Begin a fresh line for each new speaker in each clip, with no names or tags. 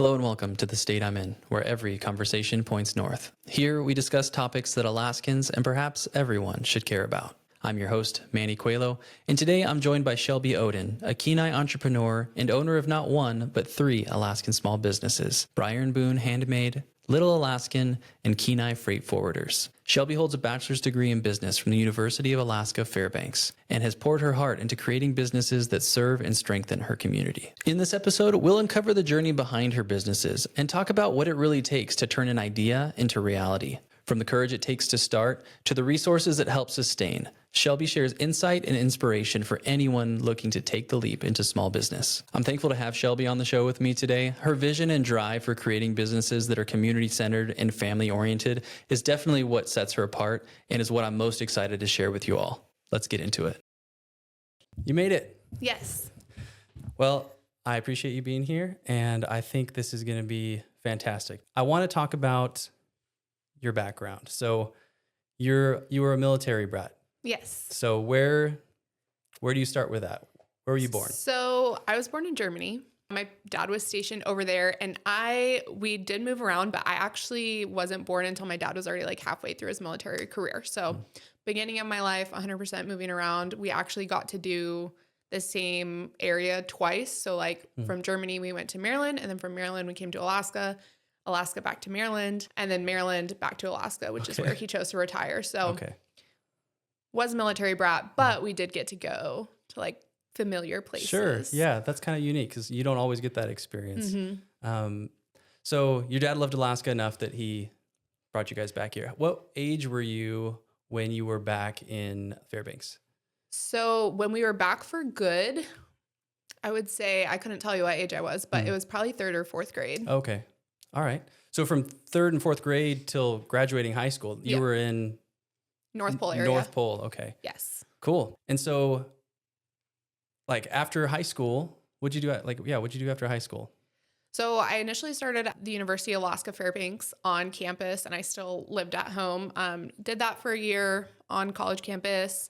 Hello and welcome to the state I'm in, where every conversation points north. Here we discuss topics that Alaskans and perhaps everyone should care about. I'm your host, Manny Coelho, and today I'm joined by Shelby Oden, a Kenai entrepreneur and owner of not one, but three Alaskan small businesses, Briar Boone Handmade, Little Alaskan, and Kenai Freight Forwarders. Shelby holds a bachelor's degree in business from the University of Alaska Fairbanks and has poured her heart into creating businesses that serve and strengthen her community. In this episode, we'll uncover the journey behind her businesses and talk about what it really takes to turn an idea into reality. From the courage it takes to start to the resources that help sustain, Shelby shares insight and inspiration for anyone looking to take the leap into small business. I'm thankful to have Shelby on the show with me today. Her vision and drive for creating businesses that are community-centered and family-oriented is definitely what sets her apart and is what I'm most excited to share with you all. Let's get into it. You made it.
Yes.
Well, I appreciate you being here, and I think this is going to be fantastic. I want to talk about your background. So you were a military brat.
Yes.
So where do you start with that? Where were you born?
So I was born in Germany. My dad was stationed over there, and we did move around, but I actually wasn't born until my dad was already like halfway through his military career. So beginning of my life, 100% moving around. We actually got to do the same area twice. So like from Germany, we went to Maryland, and then from Maryland, we came to Alaska back to Maryland, and then Maryland back to Alaska, which is where he chose to retire. So was a military brat, but we did get to go to like familiar places.
Sure. Yeah, that's kind of unique because you don't always get that experience. So your dad loved Alaska enough that he brought you guys back here. What age were you when you were back in Fairbanks?
So when we were back for good, I would say, I couldn't tell you what age I was, but it was probably third or fourth grade.
Okay. All right. So from third and fourth grade till graduating high school, you were in
North Pole area.
North Pole. Okay.
Yes.
Cool. And so like after high school, what'd you do after high school?
So I initially started at the University of Alaska Fairbanks on campus, and I still lived at home. Did that for a year on college campus.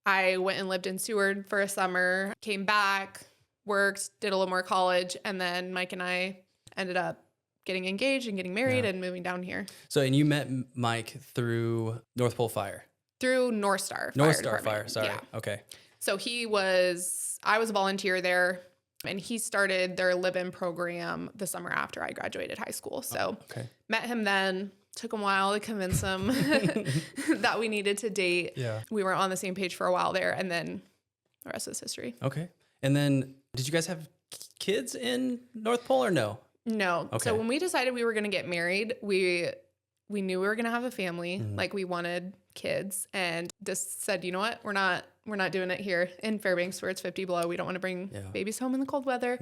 I went and lived in Seward for a summer, came back, worked, did a little more college, and then Mike and I ended up getting engaged and getting married and moving down here.
So, and you met Mike through North Pole Fire?
Through North Star Fire.
Sorry.
Yeah.
Okay.
So I was a volunteer there, and he started their live-in program the summer after I graduated high school. So met him then, took a while to convince him that we needed to date.
Yeah.
We were on the same page for a while there, and then the rest is history.
Okay. And then did you guys have kids in North Pole or no?
No.
Okay.
So when we decided we were going to get married, we knew we were going to have a family. Like we wanted kids, and just said, you know what? We're not doing it here in Fairbanks where it's 50 below. We don't want to bring babies home in the cold weather.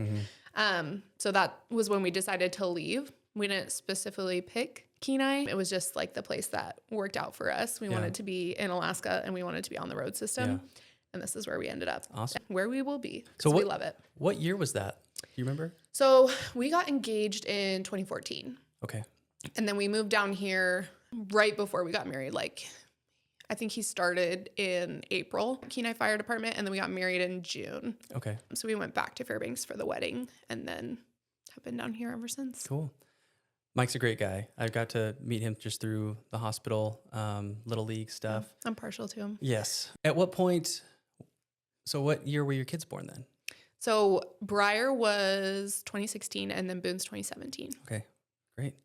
So that was when we decided to leave. We didn't specifically pick Kenai. It was just like the place that worked out for us. We wanted to be in Alaska, and we wanted to be on the road system.
Yeah.
And this is where we ended up.
Awesome.
Where we will be.
So
we love it.
What year was that? Do you remember?
So we got engaged in 2014.
Okay.
And then we moved down here right before we got married. Like, I think he started in April, Kenai Fire Department, and then we got married in June.
Okay.
So we went back to Fairbanks for the wedding, and then have been down here ever since.
Cool. Mike's a great guy. I got to meet him just through the hospital, little league stuff.
I'm partial to him.
Yes. At what point? So what year were your kids born then?
So Briar was 2016, and then Boone's 2017.
Okay, great.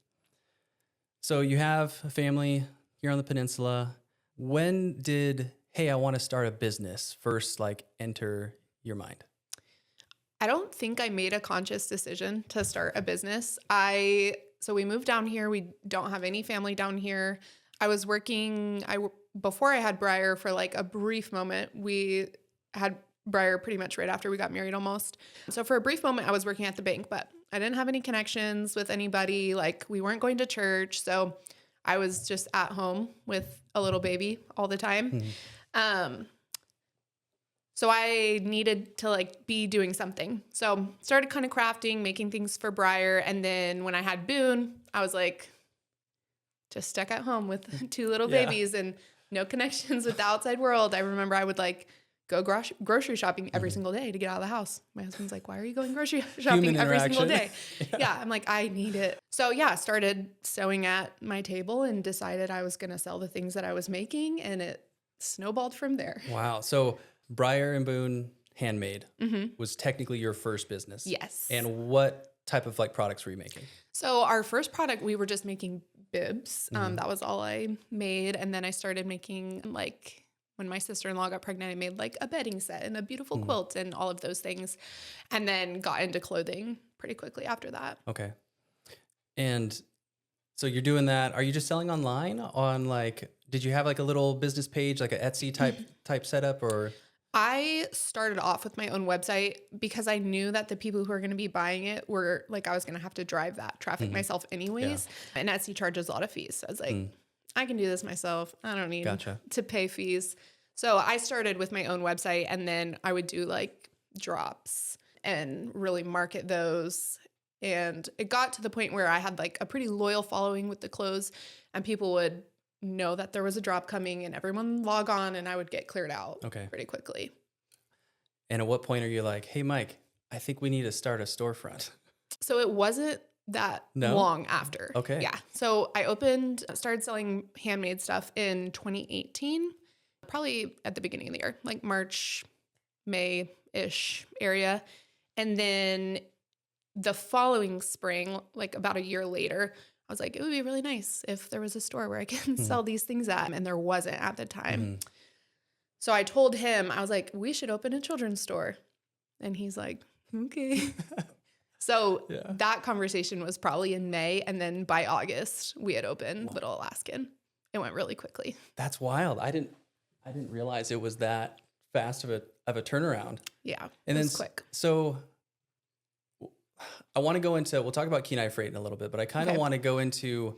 So you have a family here on the peninsula. When did, hey, I want to start a business first like enter your mind?
I don't think I made a conscious decision to start a business. So we moved down here. We don't have any family down here. I was working, before I had Briar for like a brief moment. We had Briar pretty much right after we got married almost. So for a brief moment, I was working at the bank, but I didn't have any connections with anybody. Like we weren't going to church. So I was just at home with a little baby all the time. So I needed to like be doing something. So started kind of crafting, making things for Briar. And then when I had Boone, I was like just stuck at home with two little babies and no connections with the outside world. I remember I would like go grocery shopping every single day to get out of the house. My husband's like, why are you going grocery
Human
shopping every single
interaction.
day? Yeah. I'm like, I need it. So yeah, started sewing at my table and decided I was going to sell the things that I was making, and it snowballed from there.
Wow. So Briar Boone Handmade was technically your first business.
Yes.
And what type of like products were you making?
So our first product, we were just making bibs. That was all I made. And then I started making, like, when my sister-in-law got pregnant, I made like a bedding set and a beautiful quilt and all of those things. And then got into clothing pretty quickly after that.
Okay. And so you're doing that. Are you just selling online on like, did you have like a little business page, like an Etsy type setup, or?
I started off with my own website because I knew that the people who are going to be buying it were like, I was going to have to drive that traffic myself anyways. Yeah. And Etsy charges a lot of fees. So I was like, I can do this myself. I don't need to pay fees. So I started with my own website, and then I would do like drops and really market those. And it got to the point where I had like a pretty loyal following with the clothes, and people would know that there was a drop coming, and everyone log on, and I would get cleared out pretty quickly.
And at what point are you like, hey, Mike, I think we need to start a storefront?
So it wasn't that long after.
Okay.
Yeah. So I started selling handmade stuff in 2018, probably at the beginning of the year, like March, May-ish area. And then the following spring, like about a year later, I was like, it would be really nice if there was a store where I can sell these things at. And there wasn't at the time. So I told him, I was like, we should open a children's store. And he's like, okay. So that conversation was probably in May. And then by August, we had opened Little Alaskan. It went really quickly.
That's wild. I didn't realize it was that fast of a turnaround.
Yeah.
And
it
then
was quick.
So I want to go into, we'll talk about Kenai Freight in a little bit, but I kind of want to go into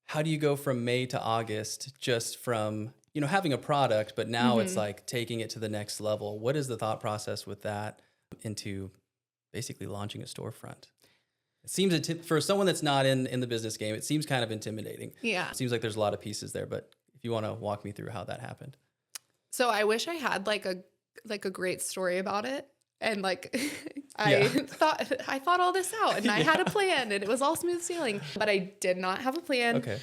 how do you go from May to August, just from, having a product, but now it's like taking it to the next level. What is the thought process with that into basically launching a storefront? It seems for someone that's not in the business game, it seems kind of intimidating. Yeah. It seems like there's a lot of pieces there, but if you want to walk me through how that happened.
So I wish I had like a great story about it. And like, I thought all this out, and I had a plan, and it was all smooth sailing, but I did not have a plan. Okay.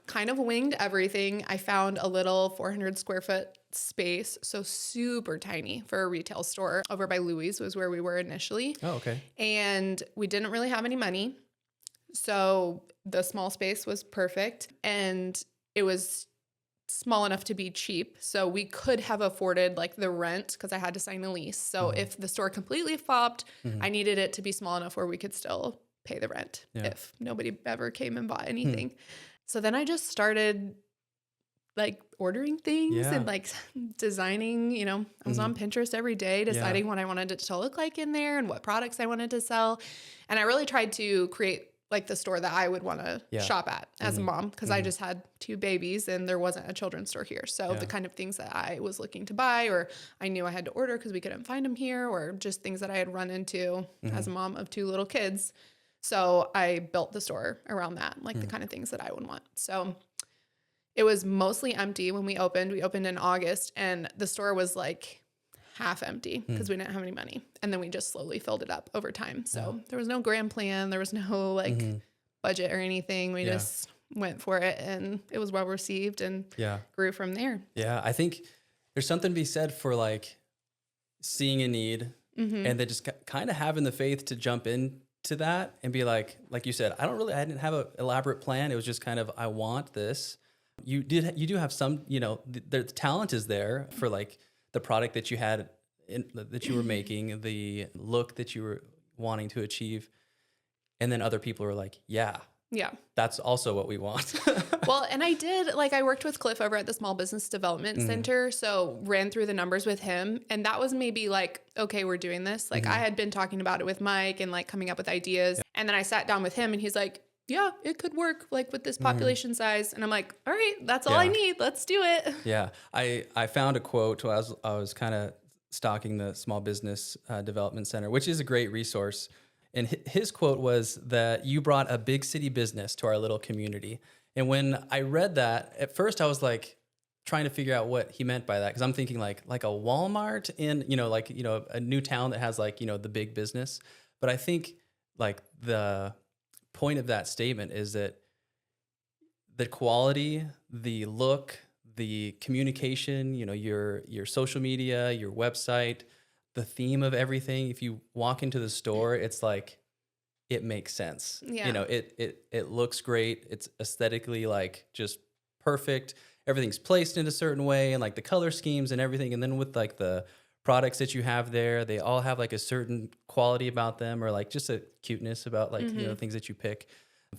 Kind of winged everything. I found a little 400 square foot space. So super tiny for a retail store over by Louis was where we were initially.
Oh, okay.
And we didn't really have any money. So the small space was perfect, and it was small enough to be cheap. So we could have afforded like the rent because I had to sign a lease. So if the store completely flopped, I needed it to be small enough where we could still pay the rent if nobody ever came and bought anything. So then I just started like ordering things and like designing, I was on Pinterest every day deciding what I wanted it to look like in there and what products I wanted to sell. And I really tried to create like the store that I would want to shop at as a mom, because I just had 2 babies and there wasn't a children's store here. So the kind of things that I was looking to buy, or I knew I had to order because we couldn't find them here, or just things that I had run into as a mom of 2 little kids. So I built the store around that, like the kind of things that I would want. So it was mostly empty when we opened. We opened in August, and the store was like half empty because we didn't have any money. And then we just slowly filled it up over time. So there was no grand plan. There was no like budget or anything. We just went for it, and it was well received and grew from there. Yeah.
I think there's something to be said for like seeing a need and then just kind of having the faith to jump into that and be like you said, I didn't have an elaborate plan. It was just kind of, I want this. You do have some, the talent is there for like the product that you had, that you were making, the look that you were wanting to achieve. And then other people were like, yeah, that's also what we want.
Well, and I worked with Cliff over at the Small Business Development Center. So ran through the numbers with him. And that was maybe like, okay, we're doing this. Like I had been talking about it with Mike and like coming up with ideas. And then I sat down with him, and he's like, yeah, it could work like with this population size. And I'm like, all right, that's all I need. Let's do it.
Yeah. I found a quote while I was kind of stalking the Small Business Development Center, which is a great resource. And his quote was that you brought a big city business to our little community. And when I read that, at first I was like, trying to figure out what he meant by that. Cause I'm thinking like a Walmart in, a new town that has like, the big business. But I think like the point of that statement is that the quality, the look, the communication, your social media, your website, the theme of everything. If you walk into the store, it's like, it makes sense.
Yeah.
It looks great. It's aesthetically like just perfect. Everything's placed in a certain way, and like the color schemes and everything. And then with like the products that you have there, they all have like a certain quality about them, or like just a cuteness about like, things that you pick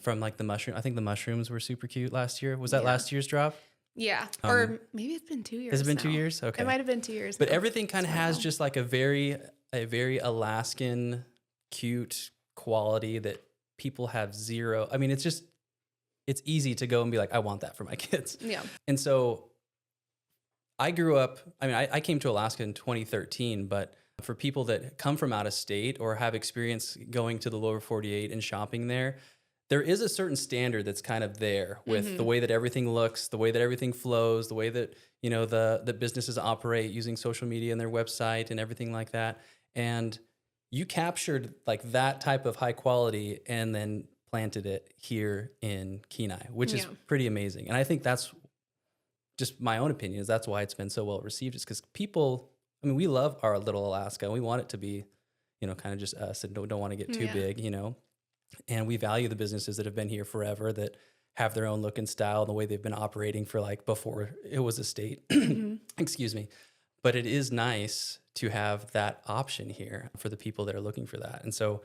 from like the mushroom. I think the mushrooms were super cute last year. Was that last year's drop?
Yeah. Or maybe it's been 2 years.
Has it been
now.
2 years? Okay.
It might have been 2 years.
But
now.
everything kind of has just like a very Alaskan cute quality that people have zero. I mean, it's easy to go and be like, I want that for my kids.
Yeah.
And so I grew up, I came to Alaska in 2013, but for people that come from out of state or have experience going to the lower 48 and shopping there is a certain standard that's kind of there with the way that everything looks, the way that everything flows, the way that, the businesses operate using social media and their website and everything like that. And you captured like that type of high quality and then planted it here in Kenai, which is pretty amazing. And I think that's just my own opinion, is that's why it's been so well received, is because people, we love our little Alaska and we want it to be, kind of just us and don't want to get too big, and we value the businesses that have been here forever, that have their own look and style, and the way they've been operating for like before it was a state, excuse me. But it is nice to have that option here for the people that are looking for that. And so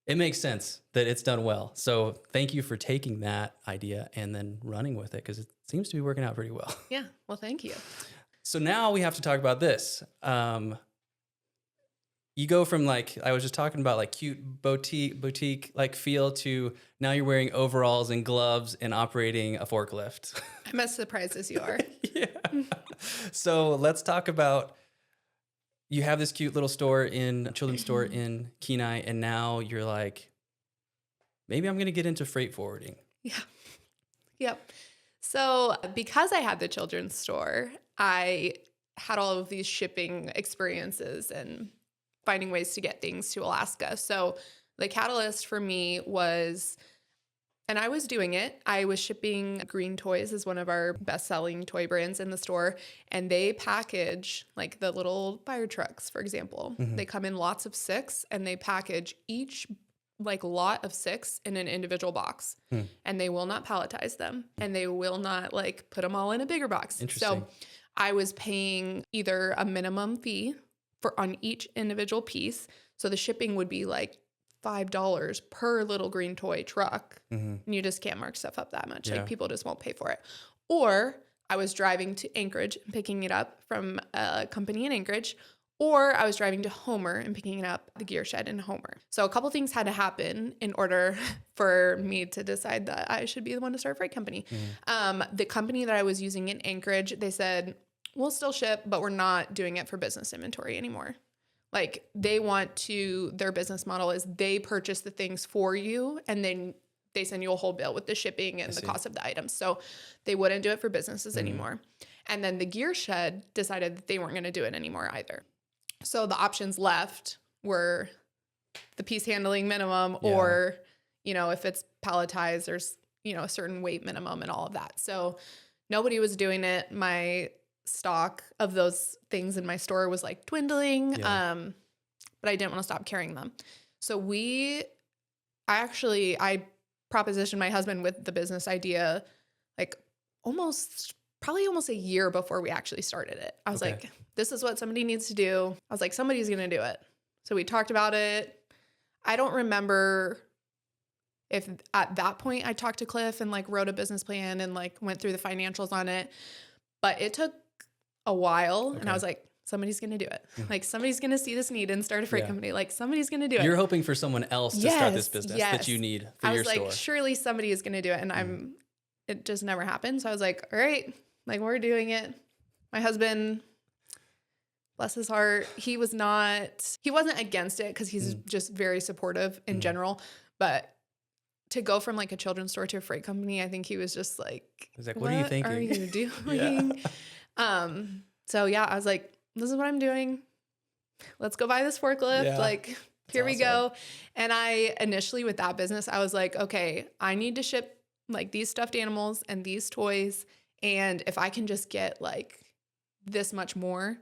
it makes sense that it's done well. So thank you for taking that idea and then running with it, because it seems to be working out pretty well.
Yeah. Well, thank you.
So now we have to talk about this. You go from like, I was just talking about like cute boutique like feel to now you're wearing overalls and gloves and operating a forklift.
I'm as surprised as you are.
Yeah. So let's talk about, you have this cute little children's store in Kenai, and now you're like, maybe I'm going to get into freight forwarding.
Yeah. Yep. So because I had the children's store, I had all of these shipping experiences and finding ways to get things to Alaska. So the catalyst for me was, and I was doing it, I was shipping Green Toys, is one of our best-selling toy brands in the store, and they package like the little fire trucks, for example. They come in lots of 6, and they package each like lot of 6 in an individual box, and they will not palletize them, and they will not like put them all in a bigger box.
Interesting.
So I was paying either a minimum fee on each individual piece. So the shipping would be like $5 per little green toy truck. And you just can't mark stuff up that much.
Yeah.
Like people just won't pay for it. Or I was driving to Anchorage and picking it up from a company in Anchorage, or I was driving to Homer and picking it up at the gear shed in Homer. So a couple things had to happen in order for me to decide that I should be the one to start a freight company. The company that I was using in Anchorage, they said, we'll still ship, but we're not doing it for business inventory anymore. Like their business model is they purchase the things for you, and then they send you a whole bill with the shipping and the cost of the items. So they wouldn't do it for businesses anymore. And then the gear shed decided that they weren't going to do it anymore either. So the options left were the piece handling minimum, or, if it's palletized, there's, a certain weight minimum and all of that. So nobody was doing it. My stock of those things in my store was like dwindling. But I didn't want to stop carrying them. So I propositioned my husband with the business idea, like probably almost a year before we actually started it. I was like, this is what somebody needs to do. I was like, somebody's going to do it. So we talked about it. I don't remember if at that point I talked to Cliff and like wrote a business plan and like went through the financials on it, but it took a while. And I was like, somebody's going to do it. Like somebody's going to see this need and start a freight company. Like somebody's going to do it.
You're hoping for someone else to start this business that you need for your store. I was like, surely somebody is going to do it. And
it just never happened. So I was like, all right, like we're doing it. My husband, bless his heart, he wasn't against it because he's just very supportive in general. But to go from like a children's store to a freight company, I think he was just like,
He's like, what are you thinking?
Are you doing? So yeah, I was like, this is what I'm doing. Let's go buy this forklift.
Yeah.
Like, here we go. And I initially with that business, I was like, okay, I need to ship like these stuffed animals and these toys. And if I can just get like this much more,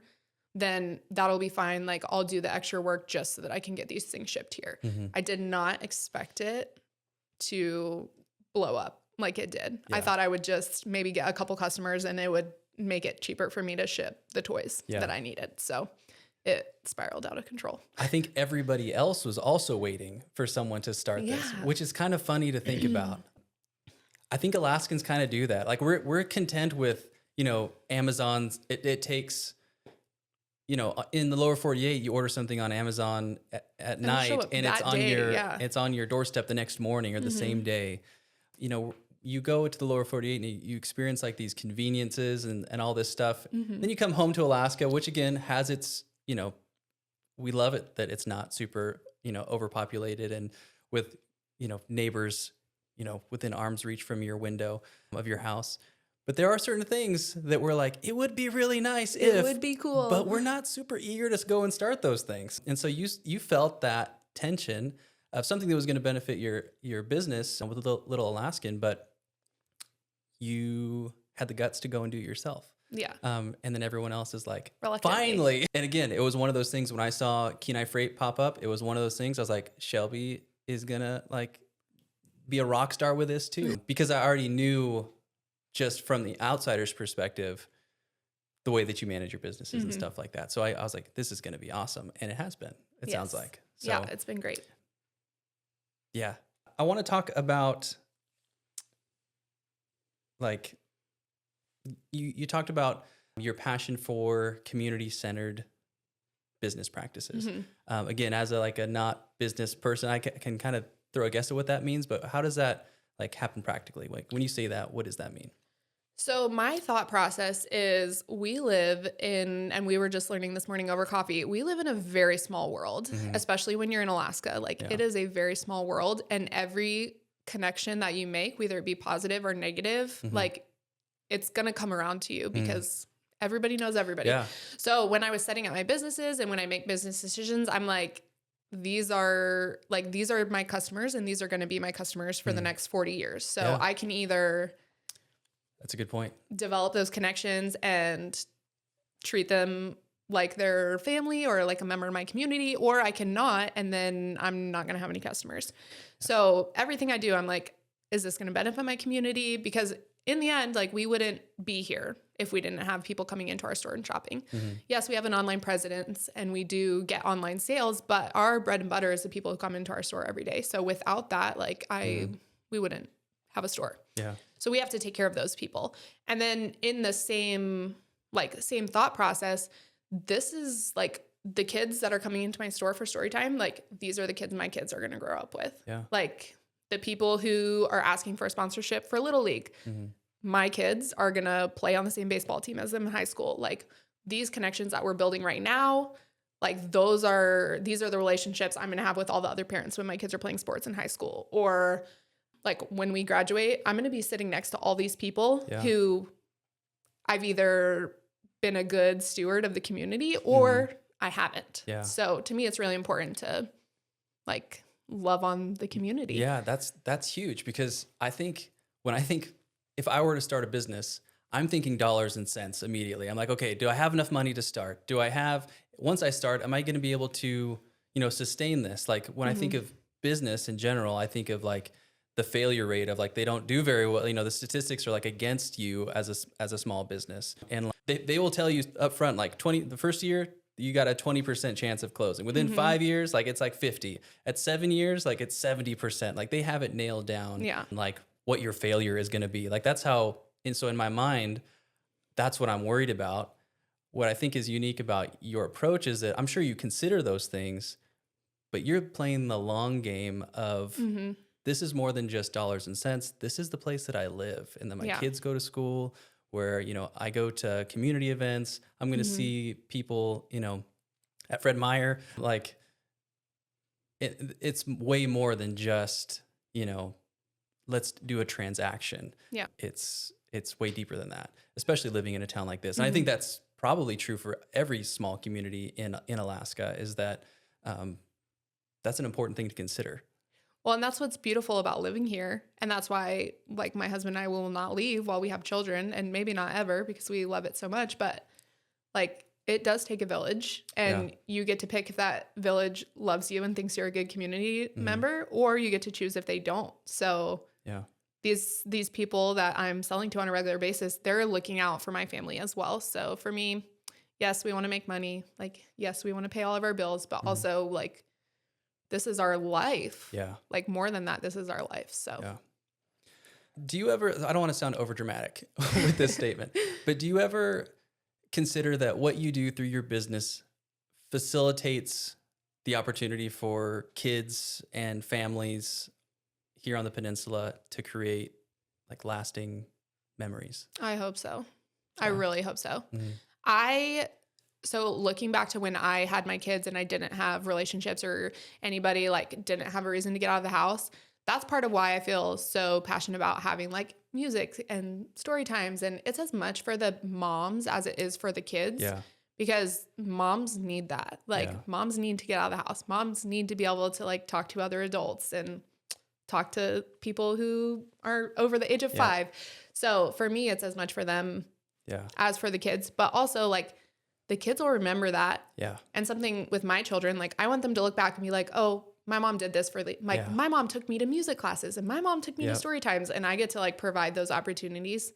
then that'll be fine. Like I'll do the extra work just so that I can get these things shipped here. I did not expect it to blow up like it did. I thought I would just maybe get a couple customers and it would make it cheaper for me to ship the toys that I needed. So it spiraled out of control.
I think everybody else was also waiting for someone to start this, which is kind of funny to think about. I think Alaskans kind of do that. Like we're content with, you know, Amazon's, it takes, you know, in the lower 48, you order something on Amazon at night and it's on it's on your doorstep the next morning or the same day. You know, you go to the lower 48 and you experience like these conveniences and all this stuff. Then you come home to Alaska, which again has its, you know, we love it that it's not super, you know, overpopulated and with, you know, neighbors, you know, within arm's reach from your window of your house. But there are certain things that we're like, it would be really nice if.
It would be cool.
But we're not super eager to go and start those things. And so you felt that tension of something that was going to benefit your business with little Alaskan, but you had the guts to go and do it yourself.
Yeah.
And then everyone else is like,
Reluctantly.
finally. And again, it was one of those things when I saw Kenai Freight pop up, it was one of those things I was like, Shelby is going to like be a rock star with this too. Because I already knew just from the outsider's perspective, the way that you manage your businesses and stuff like that. So I was like, this is going to be awesome. And it has been, it sounds like. So,
yeah, it's been great.
Yeah. I want to talk about like, you talked about your passion for community-centered business practices. Again, as a not business person, I can kind of throw a guess at what that means, but how does that like happen practically? Like when you say that, what does that mean?
So my thought process is we live in, and we were just learning this morning over coffee, we live in a very small world, especially when you're in Alaska. Like it is a very small world, and every connection that you make, whether it be positive or negative, like it's going to come around to you because everybody knows everybody. Yeah. So when I was setting up my businesses and when I make business decisions, I'm like, these are my customers and these are going to be my customers for the next 40 years. So I can either,
that's a good point,
develop those connections and treat them like their family or like a member of my community, or I cannot, and then I'm not going to have any customers. So everything I do, I'm like, is this going to benefit my community? Because in the end, like we wouldn't be here if we didn't have people coming into our store and shopping. Yes, we have an online presence and we do get online sales, but our bread and butter is the people who come into our store every day. So without that, like we wouldn't have a store. Yeah. So we have to take care of those people. And then in the same thought process, this is like the kids that are coming into my store for story time. Like these are the kids my kids are going to grow up with. Yeah. Like the people who are asking for a sponsorship for Little League, my kids are going to play on the same baseball team as them in high school. Like these connections that we're building right now, like these are the relationships I'm going to have with all the other parents when my kids are playing sports in high school. Or like when we graduate, I'm going to be sitting next to all these people who I've either been a good steward of the community or I haven't. Yeah. So to me, it's really important to like love on the community.
Yeah, that's huge, because I think if I were to start a business, I'm thinking dollars and cents immediately. I'm like, okay, do I have enough money to start? Once I start, am I going to be able to, sustain this? Like when I think of business in general, I think of like the failure rate of like, they don't do very well. The statistics are like against you as a small business. And they will tell you up front, like the first year, you got a 20% chance of closing. Within 5 years, like it's like 50. At 7 years, like it's 70%. Like they have it nailed down. Yeah. Like what your failure is going to be. Like that's how, and so in my mind, that's what I'm worried about. What I think is unique about your approach is that I'm sure you consider those things, but you're playing the long game of this is more than just dollars and cents. This is the place that I live. And then my kids go to school, where, I go to community events. I'm going to see people, at Fred Meyer. Like it's way more than just, let's do a transaction.
Yeah.
It's way deeper than that, especially living in a town like this. And I think that's probably true for every small community in Alaska, is that that's an important thing to consider.
Well, and that's what's beautiful about living here. And that's why, like, my husband and I will not leave while we have children, and maybe not ever, because we love it so much. But like, it does take a village, and you get to pick if that village loves you and thinks you're a good community member, or you get to choose if they don't. So these people that I'm selling to on a regular basis, they're looking out for my family as well. So for me, yes, we want to make money. Like, yes, we want to pay all of our bills, but also, like, this is our life.
Yeah.
Like, more than that, this is our life. So
do you ever, I don't want to sound overdramatic with this statement, but do you ever consider that what you do through your business facilitates the opportunity for kids and families here on the peninsula to create like lasting memories?
I hope so. I really hope so.
Mm-hmm.
So looking back to when I had my kids and I didn't have relationships or anybody, like, didn't have a reason to get out of the house, that's part of why I feel so passionate about having like music and story times. And it's as much for the moms as it is for the kids.
Yeah.
Because moms need that. Like, moms need to get out of the house. Moms need to be able to, like, talk to other adults and talk to people who are over the age of 5. So for me, it's as much for them as for the kids. But also, like, the kids will remember that. Yeah. And something with my children, like, I want them to look back and be like, oh, my mom did this for my mom took me to music classes, and my mom took me to story times, and I get to, like, provide those opportunities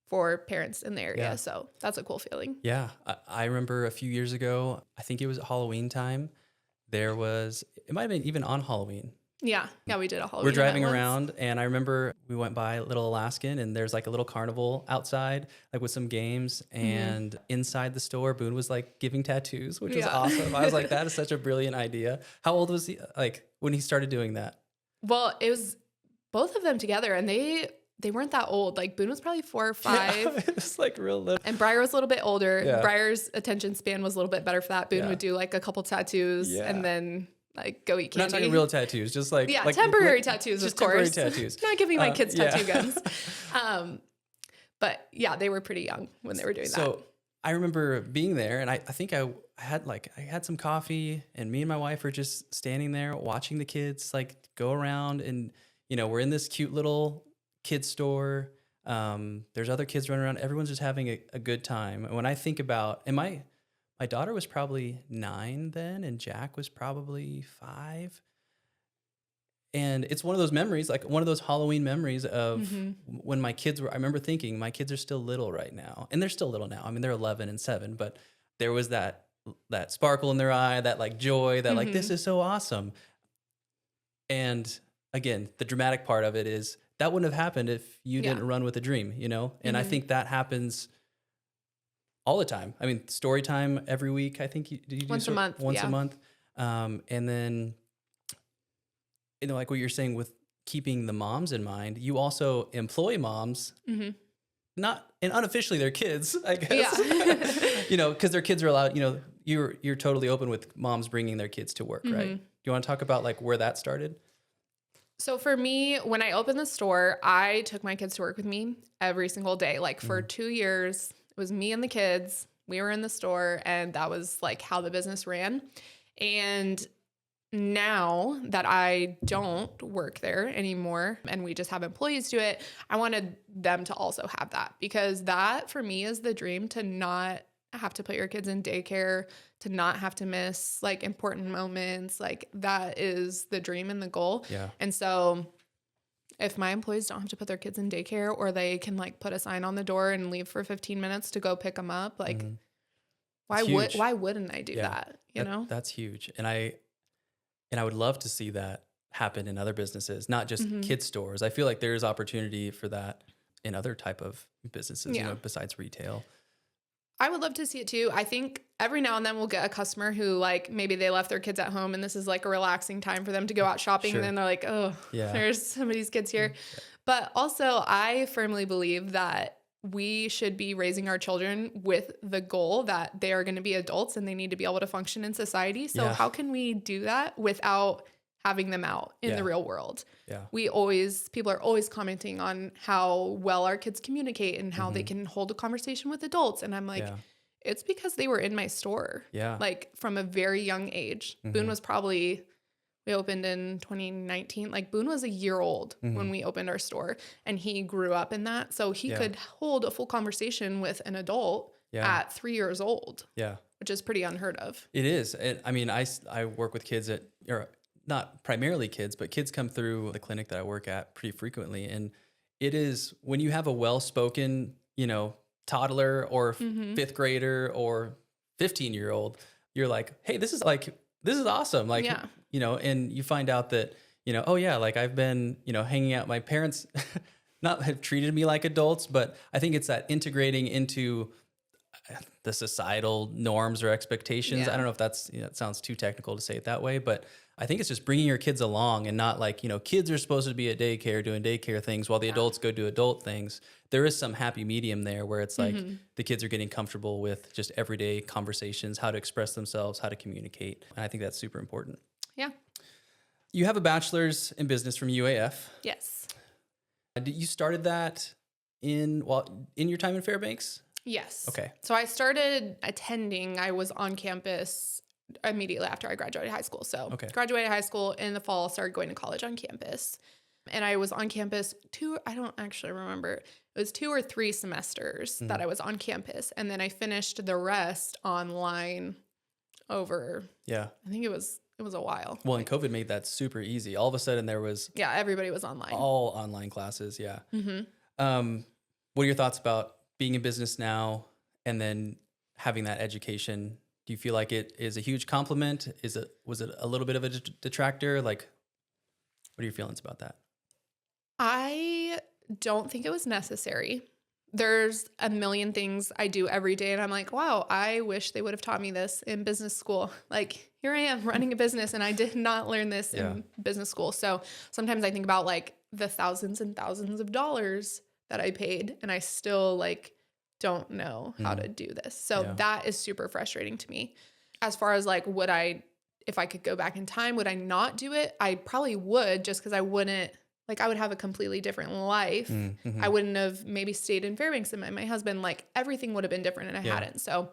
for parents in the area. Yeah. So that's a cool feeling.
Yeah. I remember a few years ago, I think it was Halloween time. It might have been even on Halloween.
Yeah. Yeah, we did a Halloween.
We're driving around, and I remember we went by Little Alaskan, and there's like a little carnival outside, like with some games. And inside the store, Boone was like giving tattoos, which was awesome. I was like, that is such a brilliant idea. How old was he, like, when he started doing that?
Well, it was both of them together, and they weren't that old. Like, Boone was probably 4 or 5.
Yeah, it was like real little.
And Briar was a little bit older. Yeah. Briar's attention span was a little bit better for that. Boone would do like a couple tattoos and then like go eat candy.
We're not talking real tattoos, just like
temporary tattoos,
just
of course.
Temporary tattoos.
Not giving my kids tattoo guns. But yeah, they were pretty young when they were doing that. So
I remember being there, and I think I had some coffee, and me and my wife were just standing there watching the kids like go around, and we're in this cute little kids store. There's other kids running around. Everyone's just having a good time. And when I think about, and my daughter was probably 9 then, and Jack was probably 5. And it's one of those memories, like one of those Halloween memories of when my kids were, I remember thinking, my kids are still little right now. And they're still little now. I mean, they're 11 and 7, but there was that sparkle in their eye, that like joy, that like, this is so awesome. And again, the dramatic part of it is that wouldn't have happened if you didn't run with a dream, And I think that happens all the time. I mean, story time every week. I think you do
once a month.
Once a month. And then, like what you're saying with keeping the moms in mind, you also employ moms, not, and unofficially they're kids, I guess, because their kids are allowed, you're totally open with moms bringing their kids to work, right? Do you want to talk about like where that started?
So for me, when I opened the store, I took my kids to work with me every single day. Like for 2 years, it was me and the kids. We were in the store, and that was like how the business ran. And now that I don't work there anymore and we just have employees do it, I wanted them to also have that, because that for me is the dream, to not have to put your kids in daycare, to not have to miss like important moments. Like, that is the dream and the goal. Yeah. And so if my employees don't have to put their kids in daycare, or they can like put a sign on the door and leave for 15 minutes to go pick them up, like why wouldn't I do that? You know?
That's huge. And I would love to see that happen in other businesses, not just kid stores. I feel like there's opportunity for that in other type of businesses, besides retail.
I would love to see it too. I think every now and then we'll get a customer who, like, maybe they left their kids at home and this is like a relaxing time for them to go out shopping. And then they're like, oh, there's somebody's kids here. But also, I firmly believe that we should be raising our children with the goal that they are going to be adults and they need to be able to function in society. So how can we do that without having them out in the real world.
Yeah.
People are always commenting on how well our kids communicate and how they can hold a conversation with adults. And I'm like, it's because they were in my store.
Yeah.
Like from a very young age. Boone was probably, we opened in 2019. Like Boone was a year old when we opened our store, and he grew up in that. So he could hold a full conversation with an adult at 3 years old.
Yeah.
Which is pretty unheard of.
It is. I mean, I work with kids or not primarily kids, but kids come through the clinic that I work at pretty frequently. And it is when you have a well-spoken, toddler or fifth grader or 15-year-old, you're like, hey, this is awesome. Like, and you find out that, oh yeah, like I've been, hanging out, my parents not have treated me like adults, but I think it's that integrating into the societal norms or expectations. I don't know if that's, it sounds too technical to say it that way, but I think it's just bringing your kids along and not like, kids are supposed to be at daycare doing daycare things while the adults go do adult things. There is some happy medium there where it's like the kids are getting comfortable with just everyday conversations, how to express themselves, how to communicate. And I think that's super important.
Yeah.
You have a bachelor's in business from UAF.
Yes.
You started that in your time in Fairbanks?
Yes.
Okay.
So I started attending. I was on campus immediately after I graduated high school. So graduated high school in the fall, started going to college on campus. And I was on campus I don't actually remember. It was 2 or 3 semesters that I was on campus. And then I finished the rest online over, I think it was a while.
Well, and COVID made that super easy. All of a sudden there was...
Yeah, everybody was online.
All online classes, yeah. What are your thoughts about being in business now and then having that education? Do you feel like it is a huge compliment? Was it a little bit of a detractor? Like, what are your feelings about that?
I don't think it was necessary. There's a million things I do every day, and I'm like, wow, I wish they would have taught me this in business school. Like, here I am running a business, and I did not learn this in business school. So sometimes I think about like the thousands and thousands of dollars that I paid, and I still like don't know how to do this. So that is super frustrating to me. As far as like, if I could go back in time, would I not do it? I probably would, just because I would have a completely different life. I wouldn't have maybe stayed in Fairbanks and met my husband. Like everything would have been different, and I hadn't. So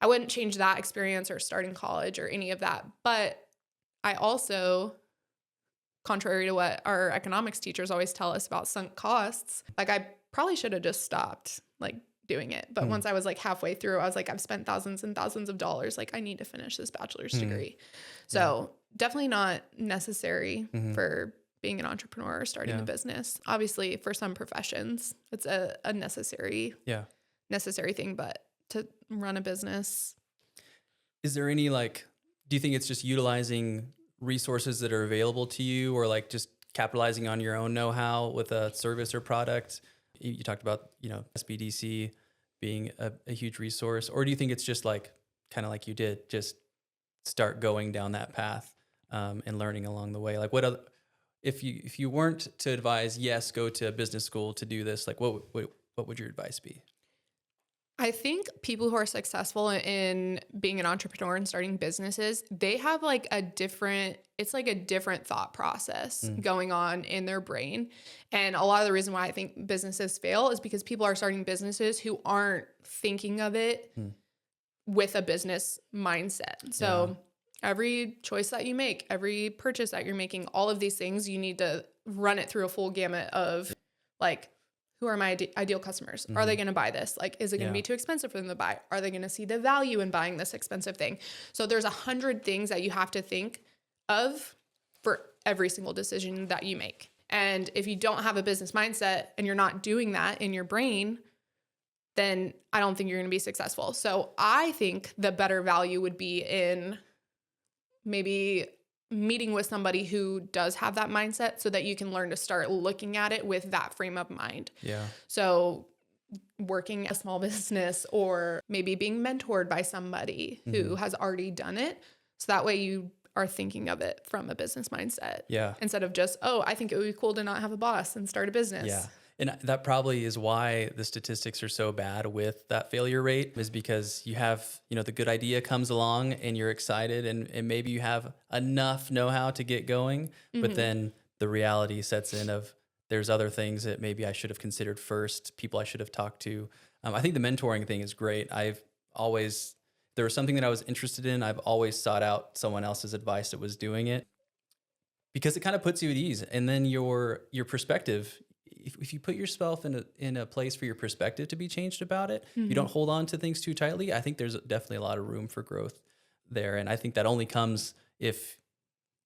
I wouldn't change that experience or starting college or any of that. But I also, contrary to what our economics teachers always tell us about sunk costs, like I probably should have just stopped like doing it. But once I was like halfway through, I was like, I've spent thousands and thousands of dollars. Like I need to finish this bachelor's degree. So definitely not necessary for being an entrepreneur or starting a business. Obviously for some professions, it's a necessary thing, but to run a business.
Is there any do you think it's just utilizing resources that are available to you, or like just capitalizing on your own know-how with a service or product? You talked about, SBDC being a huge resource, or do you think it's just like, kind of like you did, just start going down that path and learning along the way? Like if you weren't to advise, yes, go to business school to do this, like what would your advice be?
I think people who are successful in being an entrepreneur and starting businesses, they have like a different thought process going on in their brain. And a lot of the reason why I think businesses fail is because people are starting businesses who aren't thinking of it with a business mindset. So every choice that you make, every purchase that you're making, all of these things, you need to run it through a full gamut of like, who are my ideal customers? Are they going to buy this? Like, is it going to be too expensive for them to buy? Are they going to see the value in buying this expensive thing? So there's 100 things that you have to think of for every single decision that you make. And if you don't have a business mindset and you're not doing that in your brain, then I don't think you're going to be successful. So I think the better value would be in maybe meeting with somebody who does have that mindset so that you can learn to start looking at it with that frame of mind. Yeah. So working a small business, or maybe being mentored by somebody who has already done it. So that way you are thinking of it from a business mindset. Yeah. Instead of just, I think it would be cool to not have a boss and start a business.
Yeah. And that probably is why the statistics are so bad with that failure rate, is because you have, the good idea comes along and you're excited and maybe you have enough know-how to get going, but then the reality sets in of there's other things that maybe I should have considered first, people I should have talked to. I think the mentoring thing is great. There was something that I was interested in. I've always sought out someone else's advice that was doing it, because it kind of puts you at ease. And then your perspective, if you put yourself in a place for your perspective to be changed about it, you don't hold on to things too tightly. I think there's definitely a lot of room for growth there. And I think that only comes if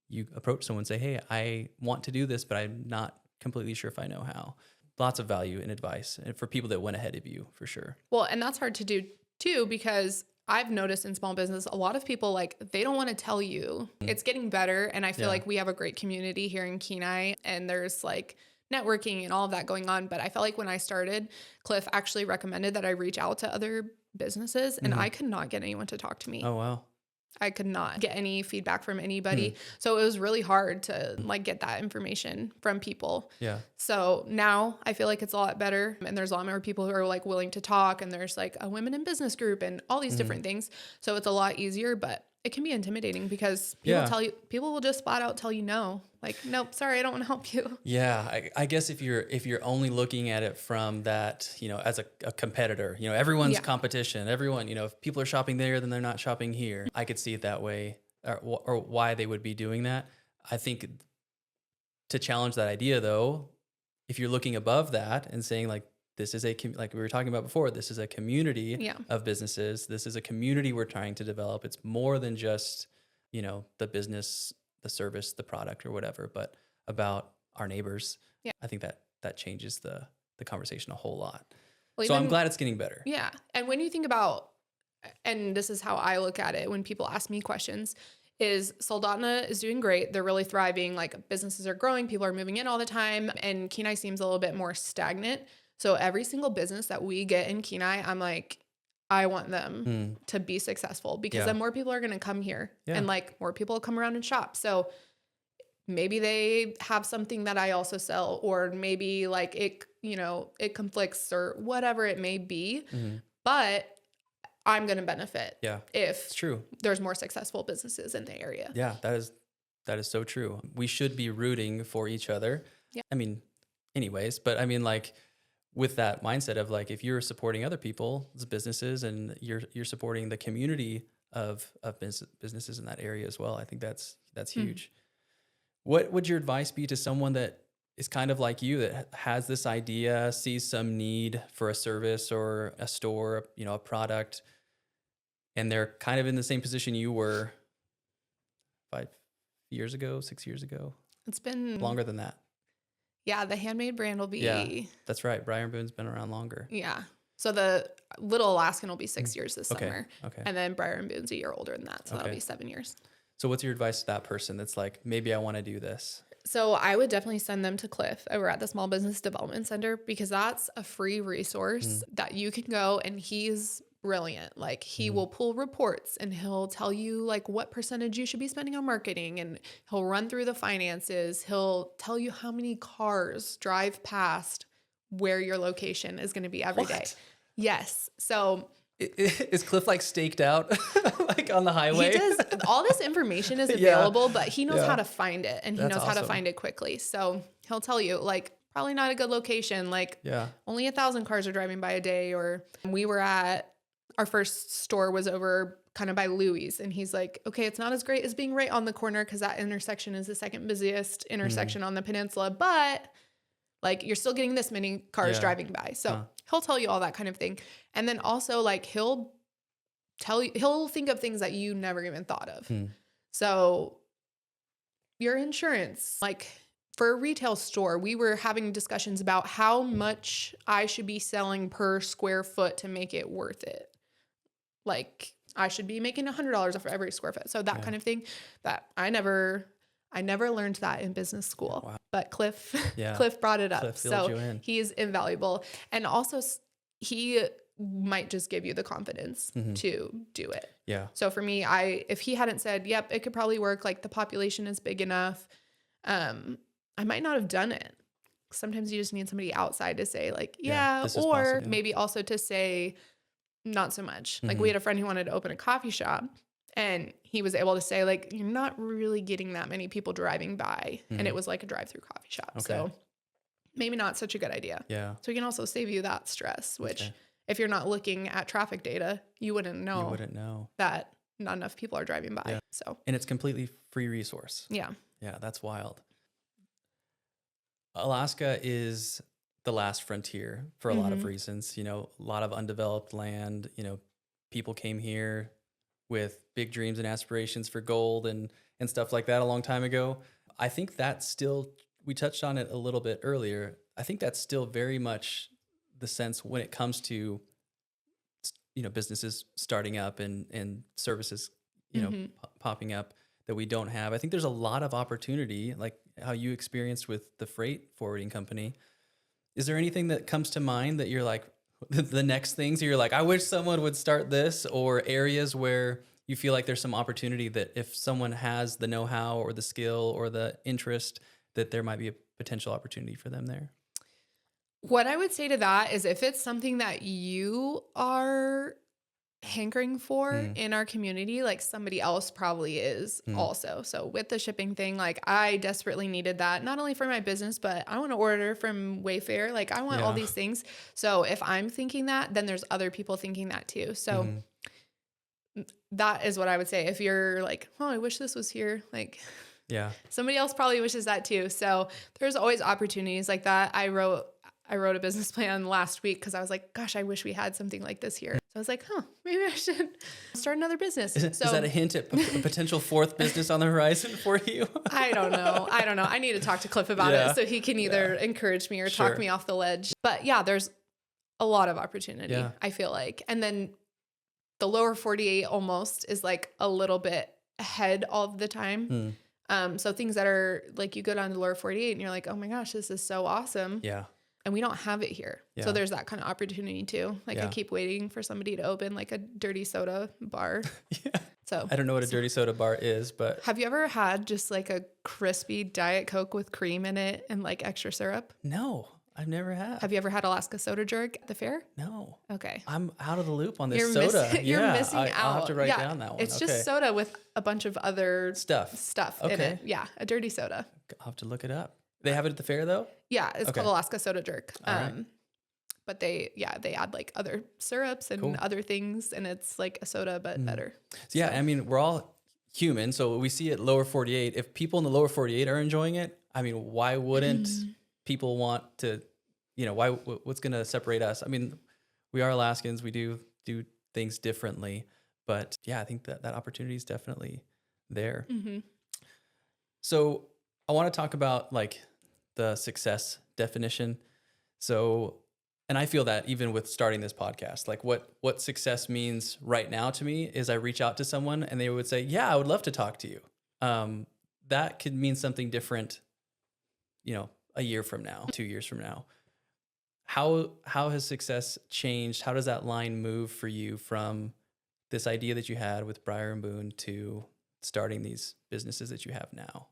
you approach someone and say, hey, I want to do this, but I'm not completely sure if I know how. Lots of value in advice, and for people that went ahead of you, for sure.
Well, and that's hard to do too, because I've noticed in small business, a lot of people, like, they don't want to tell you. It's getting better. And I feel like we have a great community here in Kenai, and there's like networking and all of that going on. But I felt like when I started, Cliff actually recommended that I reach out to other businesses, and I could not get anyone to talk to me.
Oh, wow.
I could not get any feedback from anybody. So it was really hard to like get that information from people.
Yeah.
So now I feel like it's a lot better, and there's a lot more people who are like willing to talk, and there's like a women in business group and all these different things. So it's a lot easier, but it can be intimidating because people will just flat out tell you no. Like, nope, sorry, I don't want to help you.
Yeah, I guess if you're only looking at it from that, as a competitor, everyone's competition, everyone, if people are shopping there, then they're not shopping here. I could see it that way, or why they would be doing that. I think to challenge that idea, though, if you're looking above that and saying like, this is like we were talking about before, this is a community of businesses. This is a community we're trying to develop. It's more than just, the business, the service, the product or whatever, but about our neighbors. Yeah. I think that changes the conversation a whole lot. Well, so I'm glad it's getting better.
Yeah. And when you think about, and this is how I look at it when people ask me questions, is Soldotna is doing great. They're really thriving. Like, businesses are growing. People are moving in all the time. And Kenai seems a little bit more stagnant. So every single business that we get in Kenai, I'm like, I want them to be successful, because then more people are going to come here and like more people will come around and shop. So maybe they have something that I also sell, or maybe like it conflicts or whatever it may be, but I'm going to benefit if
it's true.
There's more successful businesses in the area.
Yeah, that is so true. We should be rooting for each other. Yeah. I mean, anyways, but I mean, like, with that mindset of like, if you're supporting other people's businesses and you're supporting the community of businesses in that area as well, I think that's huge. What would your advice be to someone that is kind of like you, that has this idea, sees some need for a service or a store, a product, and they're kind of in the same position you were 5 years ago, 6 years ago?
It's been
longer than that.
Yeah, the handmade brand will be...
Yeah, that's right. Briar Boone's been around longer.
Yeah. So the little Alaskan will be 6 years this summer.
Okay.
And then Briar Boone's a year older than that. So that'll be 7 years.
So what's your advice to that person that's like, maybe I want to do this?
So I would definitely send them to Cliff over at the Small Business Development Center, because that's a free resource that you can go, and he's brilliant. Like, he will pull reports, and he'll tell you like what percentage you should be spending on marketing, and he'll run through the finances. He'll tell you how many cars drive past where your location is going to be every day. Yes. So
is Cliff like staked out like on the highway?
He does. All this information is available, but he knows how to find it, and he knows how to find it quickly. So he'll tell you like, probably not a good location. Like only 1,000 cars are driving by a day. Or we were at, our first store was over kind of by Louis, and he's like, okay, it's not as great as being right on the corner, because that intersection is the second busiest intersection on the peninsula, but like, you're still getting this many cars driving by. So he'll tell you all that kind of thing. And then also like, he'll think of things that you never even thought of. So your insurance, like for a retail store, we were having discussions about how much I should be selling per square foot to make it worth it. Like, I should be making $100 off every square foot. So that kind of thing, that I never learned that in business school. Wow. But Cliff brought it up.
Cliff
so he's invaluable. And also he might just give you the confidence to do it. Yeah. So for me, if he hadn't said, yep, it could probably work, like the population is big enough, I might not have done it. sometimes you just need somebody outside to say like,
this is
or
possible.
maybe also to say not so much. Like
Mhm.
we had a friend who wanted to open a coffee shop, and he was able to say like, you're not really getting that many people driving by. And it was like a drive-through coffee shop.
Okay.
So maybe not such a good idea.
Yeah.
So we can also save you that stress, which
Okay.
if you're not looking at traffic data, you wouldn't know that not enough people are driving by.
Yeah.
So,
And it's completely free resource.
yeah.
Yeah, that's wild. Alaska is the last frontier for a lot of reasons. You know, a lot of undeveloped land. You know, people came here with big dreams and aspirations for gold and stuff like that a long time ago. I think that's still, we touched on it a little bit earlier. I think that's still very much the sense when it comes to, you know, businesses starting up and services, you know, popping up that we don't have. I think there's a lot of opportunity, like how you experienced with the freight forwarding company. Is there anything that comes to mind that you're like, the next things you're like, I wish someone would start this, or areas where you feel like there's some opportunity that if someone has the know-how or the skill or the interest, that there might be a potential opportunity for them there?
What I would say to that is if it's something that you are hankering for in our community, like somebody else probably is also. So with the shipping thing, like I desperately needed that, not only for my business, but I want to order from Wayfair. Like I want all these things. So if I'm thinking that, then there's other people thinking that too. So that is what I would say. If you're like, oh, I wish this was here. Like somebody else probably wishes that too. So there's always opportunities like that. I wrote a business plan last week because I was like, gosh, I wish we had something like this here. So I was like, maybe I should start another business.
Is that a hint at a potential fourth business on the horizon for you?
I don't know. I need to talk to Cliff about it so he can either encourage me or talk me off the ledge. But yeah, there's a lot of opportunity, I feel like. And then the lower 48 almost is like a little bit ahead all the time. So things that are like you go down to the lower 48 and you're like, oh my gosh, this is so awesome.
Yeah.
And we don't have it here. So there's that kind of opportunity too. Like I keep waiting for somebody to open like a dirty soda bar. So
I don't know what a dirty soda bar is, but
have you ever had just like a crispy Diet Coke with cream in it and like extra syrup?
No, I've never had.
Have you ever had Alaska soda jerk at the fair?
No.
Okay.
I'm out of the loop on this soda.
You're missing out.
I'll have to write down that one.
It's just soda with a bunch of other stuff in it. Yeah, a dirty soda.
I'll have to look it up. They have it at the fair though?
Yeah, it's called Alaska soda jerk. But they add like other syrups and other things, and it's like a soda but better.
So I mean, we're all human, so we see it lower 48. If people in the lower 48 are enjoying it, I mean, why wouldn't people want to, you know, what's going to separate us? I mean, we are Alaskans, we do things differently, but I think that opportunity is definitely there. So I want to talk about like the success definition. So, and I feel that even with starting this podcast, like what success means right now to me is I reach out to someone and they would say, yeah, I would love to talk to you. That could mean something different, you know, a year from now, 2 years from now. How has success changed? How does that line move for you from this idea that you had with Briar and Boone to starting these businesses that you have now?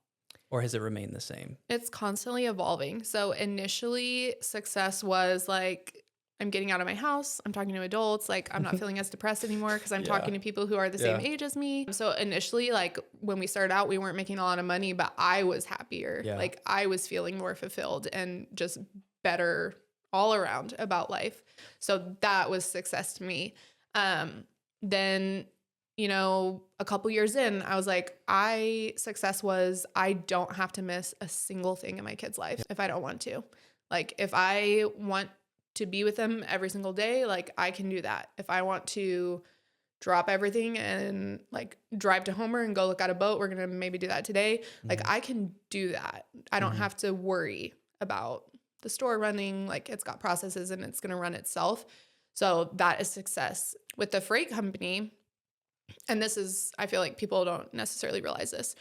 Or has it remained the same?
It's constantly evolving. So initially success was like, I'm getting out of my house. I'm talking to adults. Like I'm not feeling as depressed anymore because I'm talking to people who are the same age as me. So initially, like when we started out, we weren't making a lot of money, but I was happier. Like I was feeling more fulfilled and just better all around about life. So that was success to me. Then, you know, a couple years in, I was like, success was I don't have to miss a single thing in my kid's life if I don't want to. Like if I want to be with them every single day, like I can do that. If I want to drop everything and like drive to Homer and go look at a boat, we're going to maybe do that today. Like I can do that. I don't have to worry about the store running. Like it's got processes and it's going to run itself. So that is success. With the freight company, and this is, I feel like people don't necessarily realize this.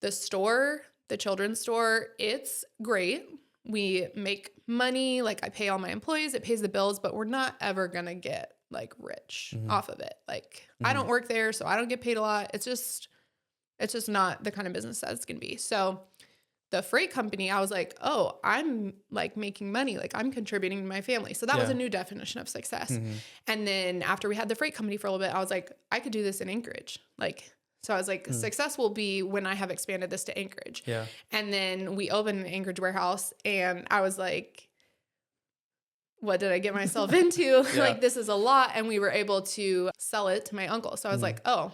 The store, the children's store, it's great. We make money. Like I pay all my employees, it pays the bills, but we're not ever going to get like rich off of it. Like I don't work there, so I don't get paid a lot. It's just not the kind of business that it's going to be. So the freight company, I was like, oh, I'm like making money. Like I'm contributing to my family. So that was a new definition of success. And then after we had the freight company for a little bit, I was like, I could do this in Anchorage. Like, so I was like, success will be when I have expanded this to Anchorage.
Yeah.
And then we opened an Anchorage warehouse and I was like, what did I get myself into? Like, this is a lot. And we were able to sell it to my uncle. So I was like, oh,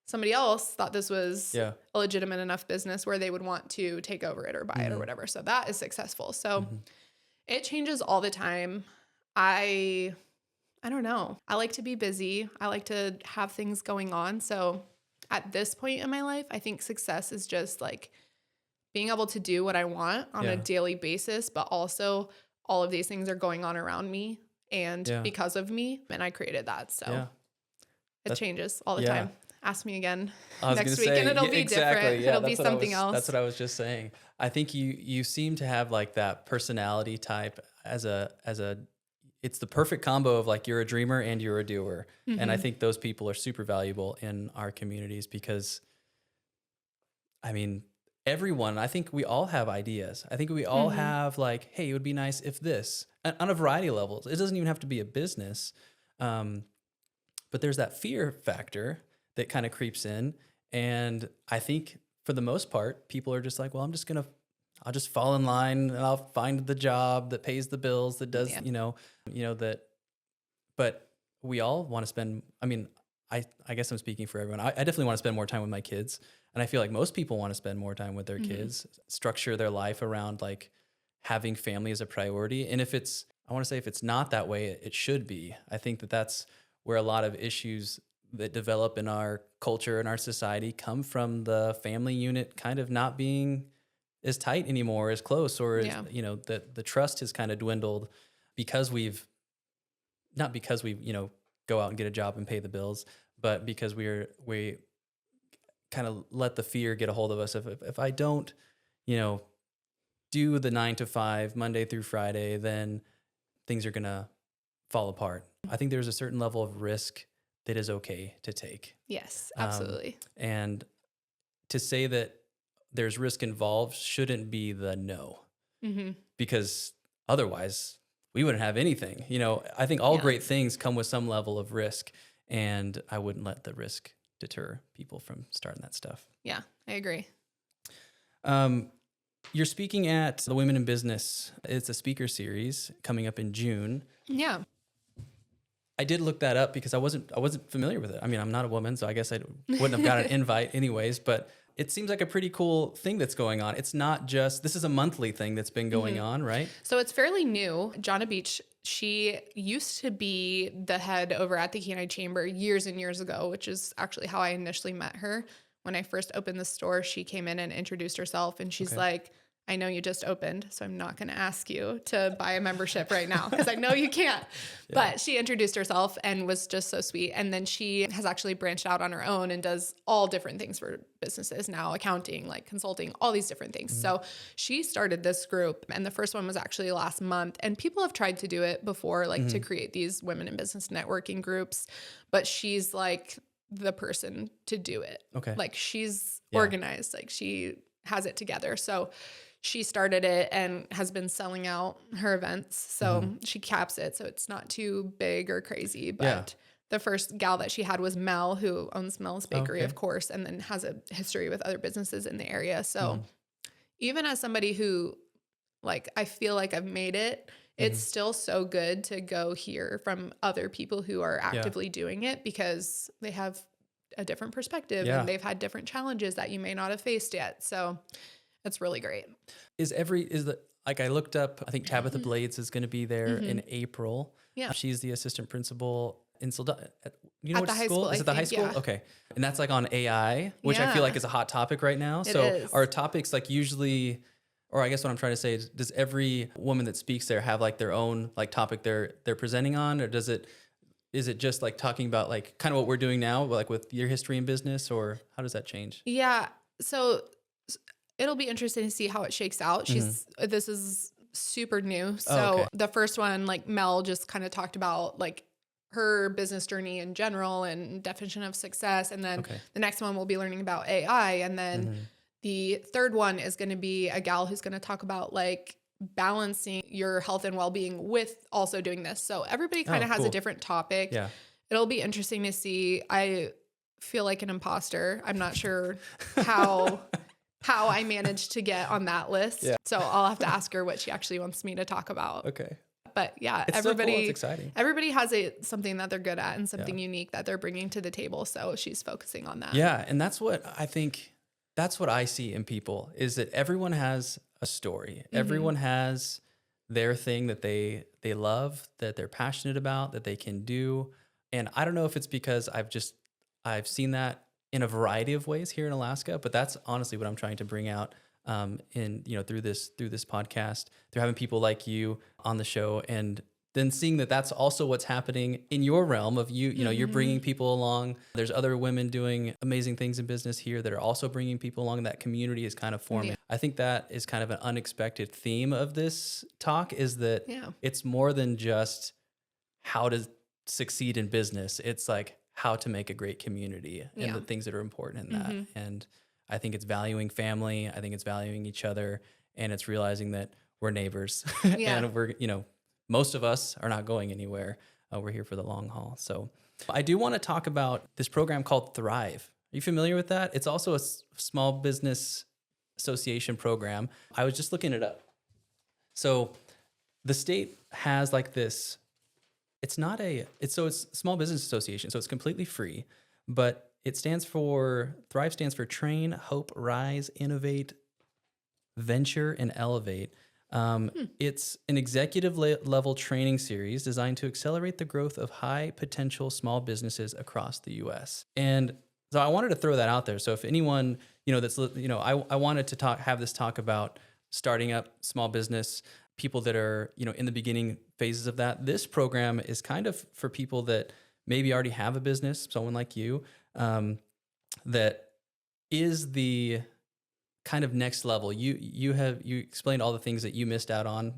somebody else thought this was a legitimate enough business where they would want to take over it or buy it or whatever. So that is successful. So it changes all the time. I don't know. I like to be busy. I like to have things going on. So at this point in my life, I think success is just like being able to do what I want on a daily basis, but also all of these things are going on around me and because of me, and I created that. So it changes all the time. Ask me again next week and it'll be different. It'll be something else.
That's what I was just saying. I think you seem to have like that personality type as it's the perfect combo of like you're a dreamer and you're a doer. And I think those people are super valuable in our communities because I mean, I think we all have ideas. I think we all have like, hey, it would be nice if this, on a variety of levels. It doesn't even have to be a business. But there's that fear factor that kind of creeps in. And I think for the most part, people are just like, well, I'll just fall in line and I'll find the job that pays the bills, that does, but we all want to spend, I mean, I guess I'm speaking for everyone. I definitely want to spend more time with my kids. And I feel like most people want to spend more time with their kids, structure their life around like having family as a priority. And if it's not that way, it should be. I think that's where a lot of issues that develop in our culture and our society come from the family unit kind of not being as tight anymore, as close, or as, the trust has kind of dwindled because not because we go out and get a job and pay the bills, but because we kind of let the fear get a hold of us. If I don't, do the 9 to 5 Monday through Friday, then things are going to fall apart. I think there's a certain level of risk that is okay to take.
Yes, absolutely.
And to say that there's risk involved shouldn't be the no, because otherwise we wouldn't have anything. I think all great things come with some level of risk, and I wouldn't let the risk deter people from starting that stuff.
Yeah, I agree.
You're speaking at the Women in Business. It's a speaker series coming up in June.
Yeah.
I did look that up because I wasn't familiar with it. I mean, I'm not a woman, so I guess I wouldn't have got an invite anyways, but it seems like a pretty cool thing that's going on. It's not just, this is a monthly thing that's been going on, right?
So it's fairly new. Jonna Beach, she used to be the head over at the Kenai Chamber years and years ago, which is actually how I initially met her. When I first opened the store, she came in and introduced herself, and she's like, I know you just opened, so I'm not going to ask you to buy a membership right now because I know you can't. But she introduced herself and was just so sweet. And then she has actually branched out on her own and does all different things for businesses now, accounting, like consulting, all these different things. So she started this group, and the first one was actually last month. And people have tried to do it before, like to create these women in business networking groups. But she's like the person to do it.
Okay.
Like she's organized, like she has it together. So she started it and has been selling out her events. So she caps it so it's not too big or crazy. But the first gal that she had was Mel, who owns Mel's Bakery, of course, and then has a history with other businesses in the area. So even as somebody who, like, I feel like I've made it, it's still so good to go hear from other people who are actively doing it because they have a different perspective and they've had different challenges that you may not have faced yet. So it's really great.
I looked up, I think Tabitha Blades is going to be there in April. Yeah. She's the assistant principal in Soldado. You know
at
what
the
school?
High school?
Is it the high school?
Yeah.
Okay. And that's like on AI, which I feel like is a hot topic right now. So are topics like usually, or I guess what I'm trying to say is, does every woman that speaks there have like their own like topic they're presenting on, or is it just like talking about like kind of what we're doing now, like with your history in business, or how does that change?
Yeah. So it'll be interesting to see how it shakes out. This is super new. So the first one, like Mel just kind of talked about like her business journey in general and definition of success. And then the next one we'll be learning about AI. And then The third one is going to be a gal who's going to talk about like balancing your health and well-being with also doing this. So everybody kind of has a different topic.
Yeah.
It'll be interesting to see. I feel like an imposter. I'm not sure how I managed to get on that list.
Yeah.
So I'll have to ask her what she actually wants me to talk about.
Okay.
But yeah,
It's
everybody,
so cool. It's exciting.
Everybody has something that they're good at and something unique that they're bringing to the table. So she's focusing on that.
Yeah. And that's what I think, that's what I see in people, is that everyone has a story.
Mm-hmm.
Everyone has their thing that they love, that they're passionate about, that they can do. And I don't know if it's because I've seen that in a variety of ways here in Alaska, but that's honestly what I'm trying to bring out through this podcast, through having people like you on the show, and then seeing that that's also what's happening in your realm of you're bringing people along. There's other women doing amazing things in business here that are also bringing people along. That community is kind of forming. Yeah. I think that is kind of an unexpected theme of this talk, is that it's more than just how to succeed in business. It's like how to make a great community and the things that are important in that. And I think it's valuing family. I think it's valuing each other, and it's realizing that we're neighbors and we're, most of us are not going anywhere. We're here for the long haul. So I do want to talk about this program called Thrive. Are you familiar with that? It's also a small business association program. I was just looking it up. So the state has like this, it's small business association. So it's completely free, but Thrive stands for Train, Hope, Rise, Innovate, Venture, and Elevate. It's an executive level training series designed to accelerate the growth of high potential small businesses across the U.S. And so I wanted to throw that out there. So if anyone, I wanted to have this talk about starting up small business, people that are, in the beginning phases of that. This program is kind of for people that maybe already have a business, someone like you, that is the kind of next level. You explained all the things that you missed out on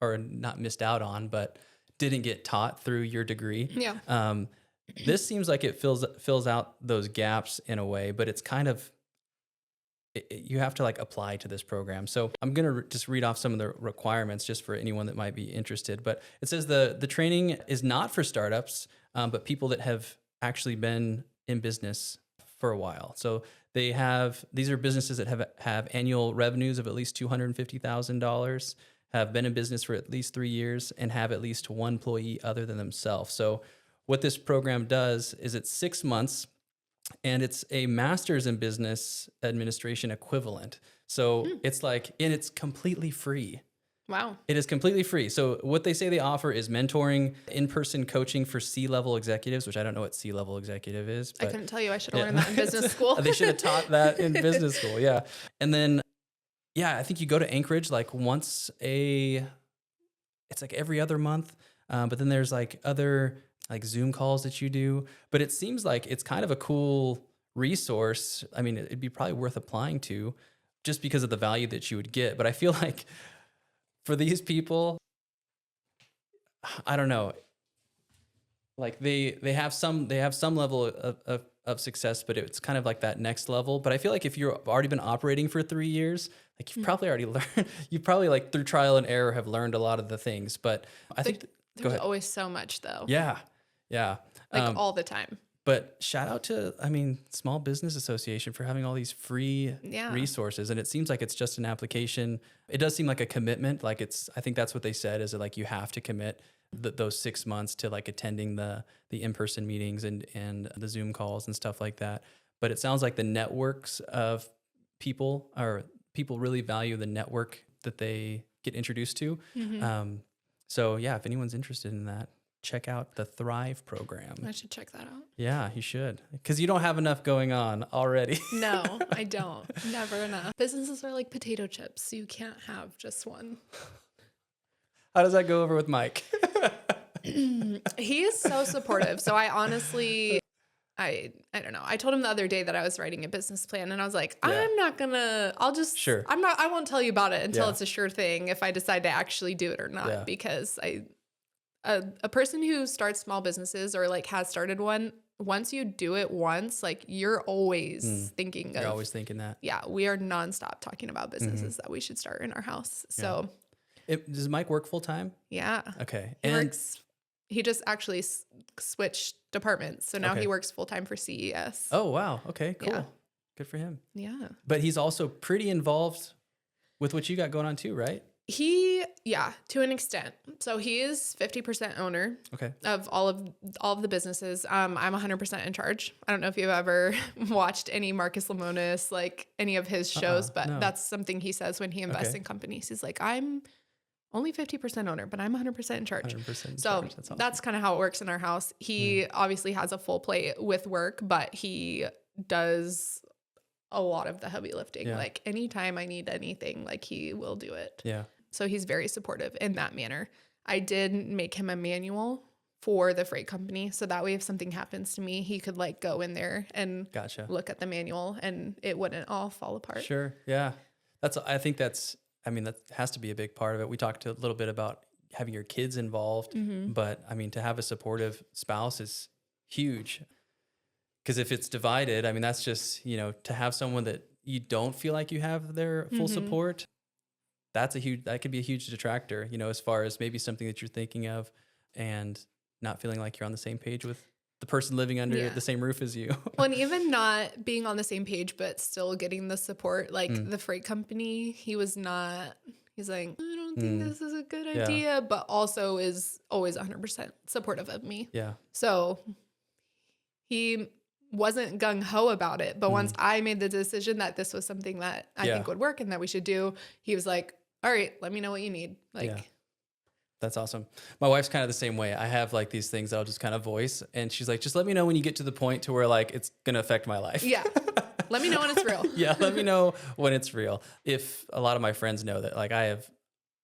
not missed out on, but didn't get taught through your degree. Yeah. This seems like it fills out those gaps in a way, but it's kind of, you have to like apply to this program. So I'm going to just read off some of the requirements just for anyone that might be interested. But it says the training is not for startups, but people that have actually been in business for a while. So these are businesses that have annual revenues of at least $250,000, have been in business for at least 3 years, and have at least one employee other than themselves. So what this program does is it's 6 months, and it's a master's in business administration equivalent. So it's it's completely free.
Wow.
It is completely free. So what they say they offer is mentoring, in-person coaching for C-level executives, which I don't know what C-level executive is. But
I couldn't tell you. I should have learned that in business school.
They should have taught that in business school. Yeah. And then, I think you go to Anchorage like it's like every other month. But then there's like other like Zoom calls that you do. But it seems like it's kind of a cool resource. I mean, it'd be probably worth applying to just because of the value that you would get. But I feel like for these people, I don't know, like they have some level of success, but it's kind of like that next level. But I feel like if you've already been operating for 3 years, like you've probably already learned, you probably like through trial and error have learned a lot of the things. But I think
there's always so much though.
Yeah. Yeah.
Like all the time.
But shout out to, Small Business Association for having all these free resources. And it seems like it's just an application. It does seem like a commitment. Like I think that's what they said, is that like you have to commit those 6 months to like attending the in-person meetings and the Zoom calls and stuff like that. But it sounds like the networks of people really value the network that they get introduced to. Mm-hmm. So yeah, if anyone's interested in that, check out the Thrive program.
I should check that out.
Yeah, you should. Because you don't have enough going on already.
No, I don't. Never enough. Businesses are like potato chips. You can't have just one.
How does that go over with Mike?
He is so supportive. So I honestly, I don't know. I told him the other day that I was writing a business plan, and I was like, I'm not gonna, I won't tell you about it until it's a sure thing if I decide to actually do it or not, because a person who starts small businesses or like has started one, once you do it once, like you're always thinking
You're always thinking that.
yeah, we are nonstop talking about businesses that we should start in our house. So
Does Mike work full time?
yeah.
Okay.
He just actually switched departments. So now he works full time for CES.
Oh, wow. Okay, cool.
Yeah.
Good for him.
Yeah.
But he's also pretty involved with what you got going on too, right?
To an extent. So he is 50% owner of all of the businesses. I'm 100% in charge. I don't know if you've ever watched any Marcus Lemonis, like any of his shows, but that's something he says when he invests in companies. He's like, I'm only 50% owner, but I'm 100% in charge.
100%
So
charge. That's awesome.
That's kind of how it works in our house. He obviously has a full plate with work, but he does a lot of the heavy lifting.
Yeah.
Like anytime I need anything, like he will do it.
Yeah.
So he's very supportive in that manner. I did make him a manual for the freight company. So that way, if something happens to me, he could like go in there and look at the manual and it wouldn't all fall apart.
Sure. Yeah. I think that has to be a big part of it. We talked a little bit about having your kids involved, but I mean, to have a supportive spouse is huge. Because if it's divided, I mean, that's just, to have someone that you don't feel like you have their full support, that could be a huge detractor, as far as maybe something that you're thinking of and not feeling like you're on the same page with the person living under the same roof as you.
Well, and even not being on the same page, but still getting the support, like the freight company, he's like, I don't think this is a good idea, but also is always 100% supportive of me.
Yeah.
So he wasn't gung-ho about it, but once I made the decision that this was something that I think would work and that we should do, he was like, all right, let me know what you need.
That's awesome. My wife's kind of the same way. I have like these things I'll just kind of voice, and she's like, just let me know when you get to the point to where like it's going to affect my life.
Yeah. Let me know when it's real.
Yeah. Let me know when it's real. If a lot of my friends know that like I have,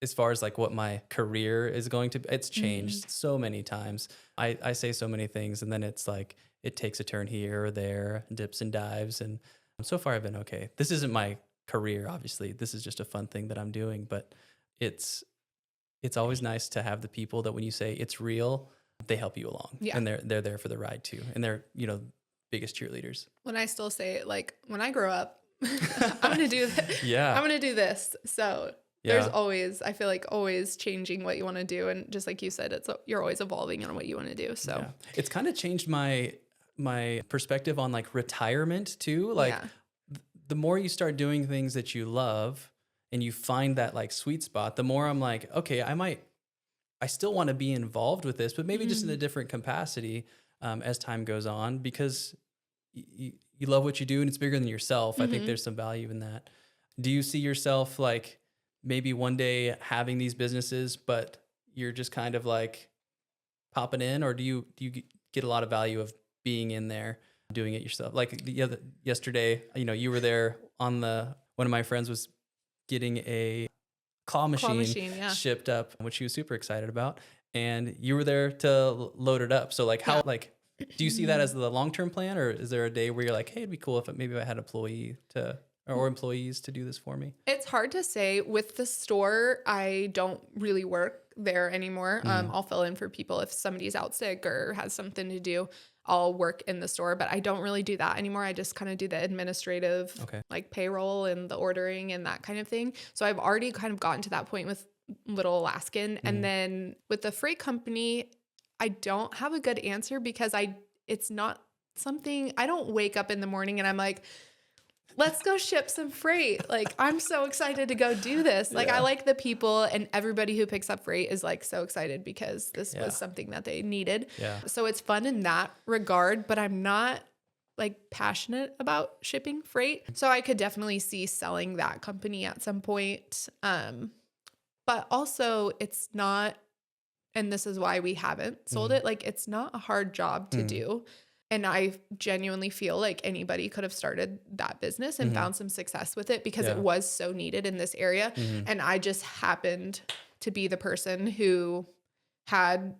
as far as like what my career is going to be, it's changed so many times. I say so many things, and then it's like, it takes a turn here or there, dips and dives. And so far I've been okay. This isn't my career, obviously. This is just a fun thing that I'm doing, but it's always nice to have the people that when you say it's real, they help you along.
Yeah.
And they're there for the ride too. And they're, biggest cheerleaders.
When I still say it, like when I grow up, I'm going to do this.
Yeah.
I'm going to do this. So there's always, I feel like always changing what you want to do. And just like you said, you're always evolving on what you want to do. So
it's kind of changed my perspective on like retirement too. Like the more you start doing things that you love and you find that like sweet spot, the more I'm like, okay, I still want to be involved with this, but maybe just in a different capacity as time goes on, because you love what you do and it's bigger than yourself. I think there's some value in that. Do you see yourself like maybe one day having these businesses, but you're just kind of like popping in, or do you get a lot of value of being in there, doing it yourself? Like yesterday, you were there on one of my friends was getting a claw machine shipped up, which she was super excited about. And you were there to load it up. So like how, like, do you see that as the long-term plan, or is there a day where you're like, hey, it'd be cool if maybe I had employees to do this for me?
It's hard to say. With the store, I don't really work there anymore. I'll fill in for people if somebody's out sick or has something to do. I'll work in the store, but I don't really do that anymore. I just kind of do the administrative, like payroll and the ordering and that kind of thing. So I've already kind of gotten to that point with Little Alaskan. And then with the freight company, I don't have a good answer because it's not something, I don't wake up in the morning and I'm like, let's go ship some freight. Like, I'm so excited to go do this. Like, I like the people, and everybody who picks up freight is like so excited because this was something that they needed. Yeah. So it's fun in that regard, but I'm not like passionate about shipping freight. So I could definitely see selling that company at some point. But also it's not, and this is why we haven't sold it. Like, it's not a hard job to do. And I genuinely feel like anybody could have started that business and found some success with it because it was so needed in this area. And I just happened to be the person who had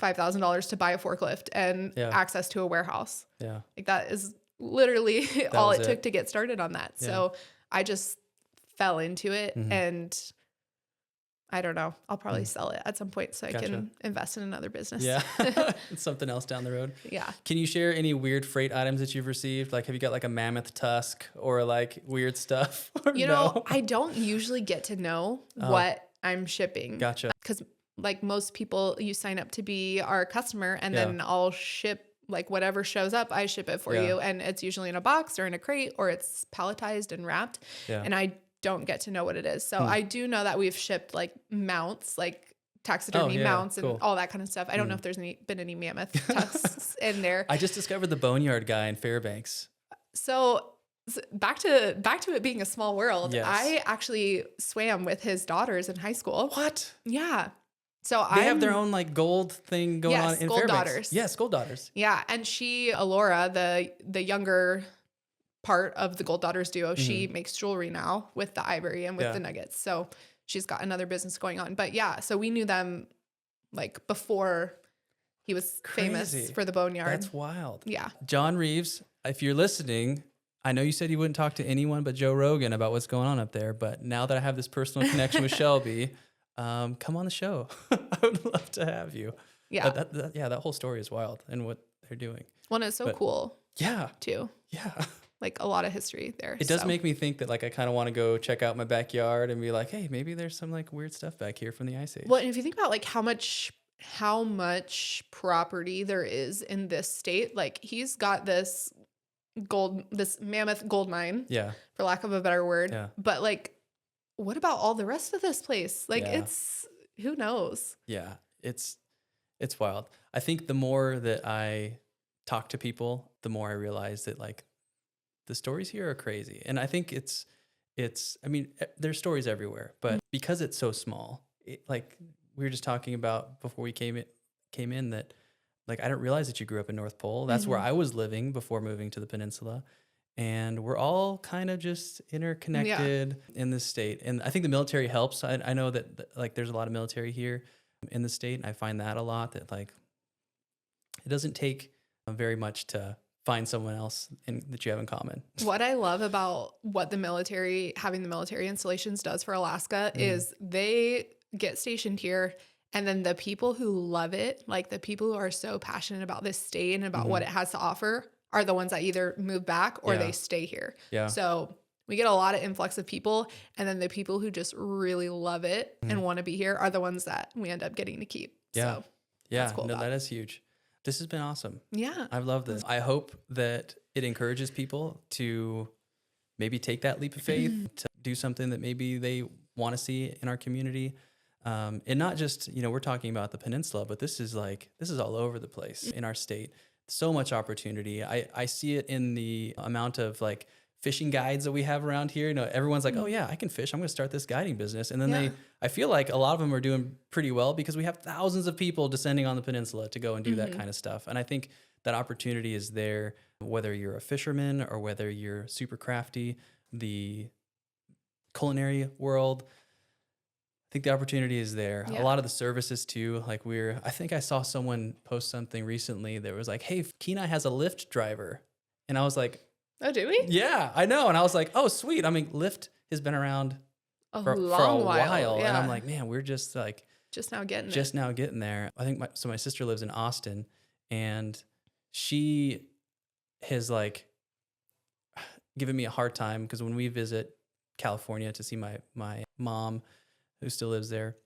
$5,000 to buy a forklift and access to a warehouse. Yeah. Like, that is literally all it took to get started on that. Yeah. So I just fell into it and I don't know. I'll probably sell it at some point so I can invest in another business.
Yeah. Something else down the road.
Yeah.
Can you share any weird freight items that you've received? Like, have you got like a mammoth tusk or like weird stuff? Or
You know, I don't usually get to know what I'm shipping.
Gotcha.
Because like most people, you sign up to be our customer and then I'll ship like whatever shows up, I ship it for you. And it's usually in a box or in a crate or it's palletized and wrapped.
Yeah.
And I don't get to know what it is. So I do know that we've shipped like mounts, like taxidermy mounts and all that kind of stuff. I don't know if there's been any mammoth tusks in there.
I just discovered the boneyard guy in Fairbanks.
So back to it being a small world.
Yes.
I actually swam with his daughters in high school.
What?
Yeah. So
they have their own like gold thing going on in
gold
Fairbanks.
daughters.
Yes, gold daughters.
Yeah, and Alora, the younger part of the Gold Daughters duo, she makes jewelry now with the ivory and with the nuggets. So she's got another business going on. But yeah, so we knew them like before he was famous for the boneyard.
That's wild.
Yeah.
John Reeves, if you're listening, I know you said you wouldn't talk to anyone but Joe Rogan about what's going on up there. But now that I have this personal connection with Shelby, come on the show. I would love to have you.
Yeah.
That whole story is wild and what they're doing.
Well, and it's so cool.
Yeah.
Too.
Yeah.
Like a lot of history there.
It does make me think that like I kind of want to go check out my backyard and be like, hey, maybe there's some like weird stuff back here from the Ice Age.
Well, and if you think about like how much property there is in this state, like he's got this mammoth gold mine, for lack of a better word.
Yeah.
But like, what about all the rest of this place? Like it's, who knows?
Yeah. It's wild. I think the more that I talk to people, the more I realize that like the stories here are crazy. And I think I mean, there's stories everywhere, but because it's so small, like we were just talking about before we came in that like, I didn't realize that you grew up in North Pole. That's where I was living before moving to the Peninsula. And we're all kind of just interconnected in this state. And I think the military helps. I know that like there's a lot of military here in the state. And I find that a lot, that like, it doesn't take very much to find someone else that you have in common.
What I love about what having the military installations does for Alaska is they get stationed here. And then the people who love it, like the people who are so passionate about this state and about what it has to offer, are the ones that either move back or they stay here. Yeah. So we get a lot of influx of people. And then the people who just really love it and want to be here are the ones that we end up getting to keep.
Yeah.
So
that's cool. No, that is huge. This has been awesome.
Yeah.
I love this. I hope that it encourages people to maybe take that leap of faith, to do something that maybe they want to see in our community. And not just, we're talking about the Peninsula, but this is all over the place in our state. So much opportunity. I see it in the amount of like fishing guides that we have around here. Everyone's like, oh yeah, I can fish. I'm going to start this guiding business. And then I feel like a lot of them are doing pretty well because we have thousands of people descending on the Peninsula to go and do that kind of stuff. And I think that opportunity is there, whether you're a fisherman or whether you're super crafty, the culinary world. I think the opportunity is there. Yeah. A lot of the services too, like I think I saw someone post something recently that was like, hey, Kenai has a Lyft driver. And I was like,
oh, do we?
Yeah, I know. And I was like, oh, sweet. I mean, Lyft has been around for a while. Yeah. And I'm like, man, we're just like,
just now
getting there. I think my sister lives in Austin, and she has like given me a hard time because when we visit California to see my mom, who still lives there,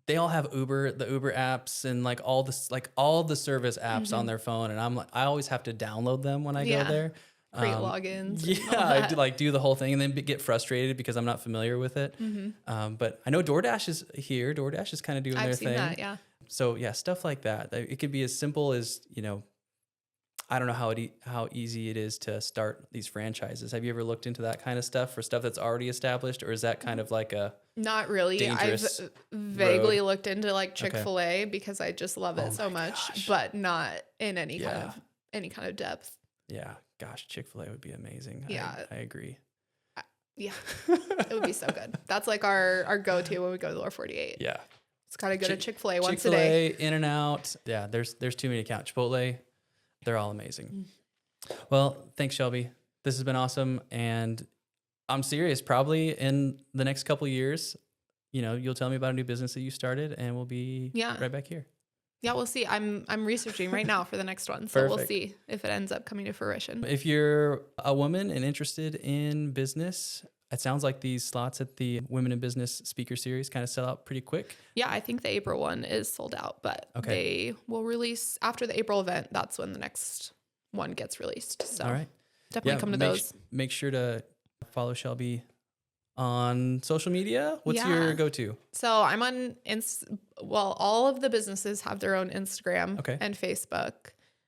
they all have the Uber apps and like all the service apps on their phone. And I'm like, I always have to download them when I go there.
Create logins.
Yeah. I do the whole thing and then get frustrated because I'm not familiar with it. But I know DoorDash is here. DoorDash is kind of doing their thing. I've seen that, yeah. So yeah, stuff like that. It could be as simple as, I don't know how easy it is to start these franchises. Have you ever looked into that kind of stuff for stuff that's already established, or is that kind of like a
not really? I've vaguely looked into like Chick-fil-A because I just love it so much, but not in any kind of depth.
Yeah, gosh, Chick-fil-A would be amazing.
Yeah,
I agree.
Yeah, it would be so good. That's like our go-to when we go to Lower 48.
Yeah,
it's gotta go to Chick-fil-A once a day.
In-N-Out. Yeah, there's too many to count. Chipotle. They're all amazing. Well, thanks, Shelby. This has been awesome. And I'm serious. Probably in the next couple of years, you'll tell me about a new business that you started, and we'll be right back here.
Yeah, we'll see. I'm researching right now for the next one. So
Perfect.
We'll see if it ends up coming to fruition.
If you're a woman and interested in business, it sounds like these slots at the Women in Business Speaker Series kind of sell out pretty quick.
Yeah, I think the April one is sold out, but they will release after the April event. That's when the next one gets released. So
all right.
Definitely come to those.
Make sure to follow Shelby on social media. What's your go-to?
So I'm on all of the businesses have their own Instagram and Facebook.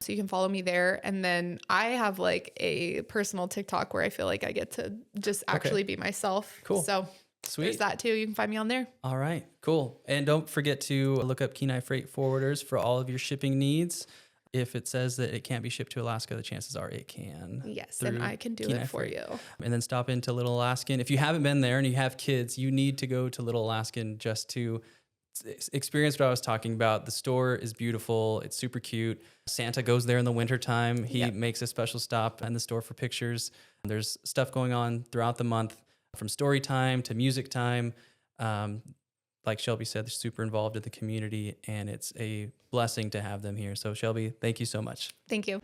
So you can follow me there. And then I have like a personal TikTok where I feel like I get to just actually be myself.
Cool.
So
sweet.
There's that too. You can find me on there.
All right, cool. And don't forget to look up Kenai Freight Forwarders for all of your shipping needs. If it says that it can't be shipped to Alaska, the chances are it can.
Yes, and I can do
Kenai
it for
Freight.
you.
And then stop into Little Alaskan. If you haven't been there and you have kids, you need to go to Little Alaskan just to experience what I was talking about. The store is beautiful. It's super cute. Santa goes there in the wintertime. He makes a special stop in the store for pictures. There's stuff going on throughout the month, from story time to music time. Like Shelby said, they're super involved in the community, and it's a blessing to have them here. So Shelby, thank you so much.
Thank you.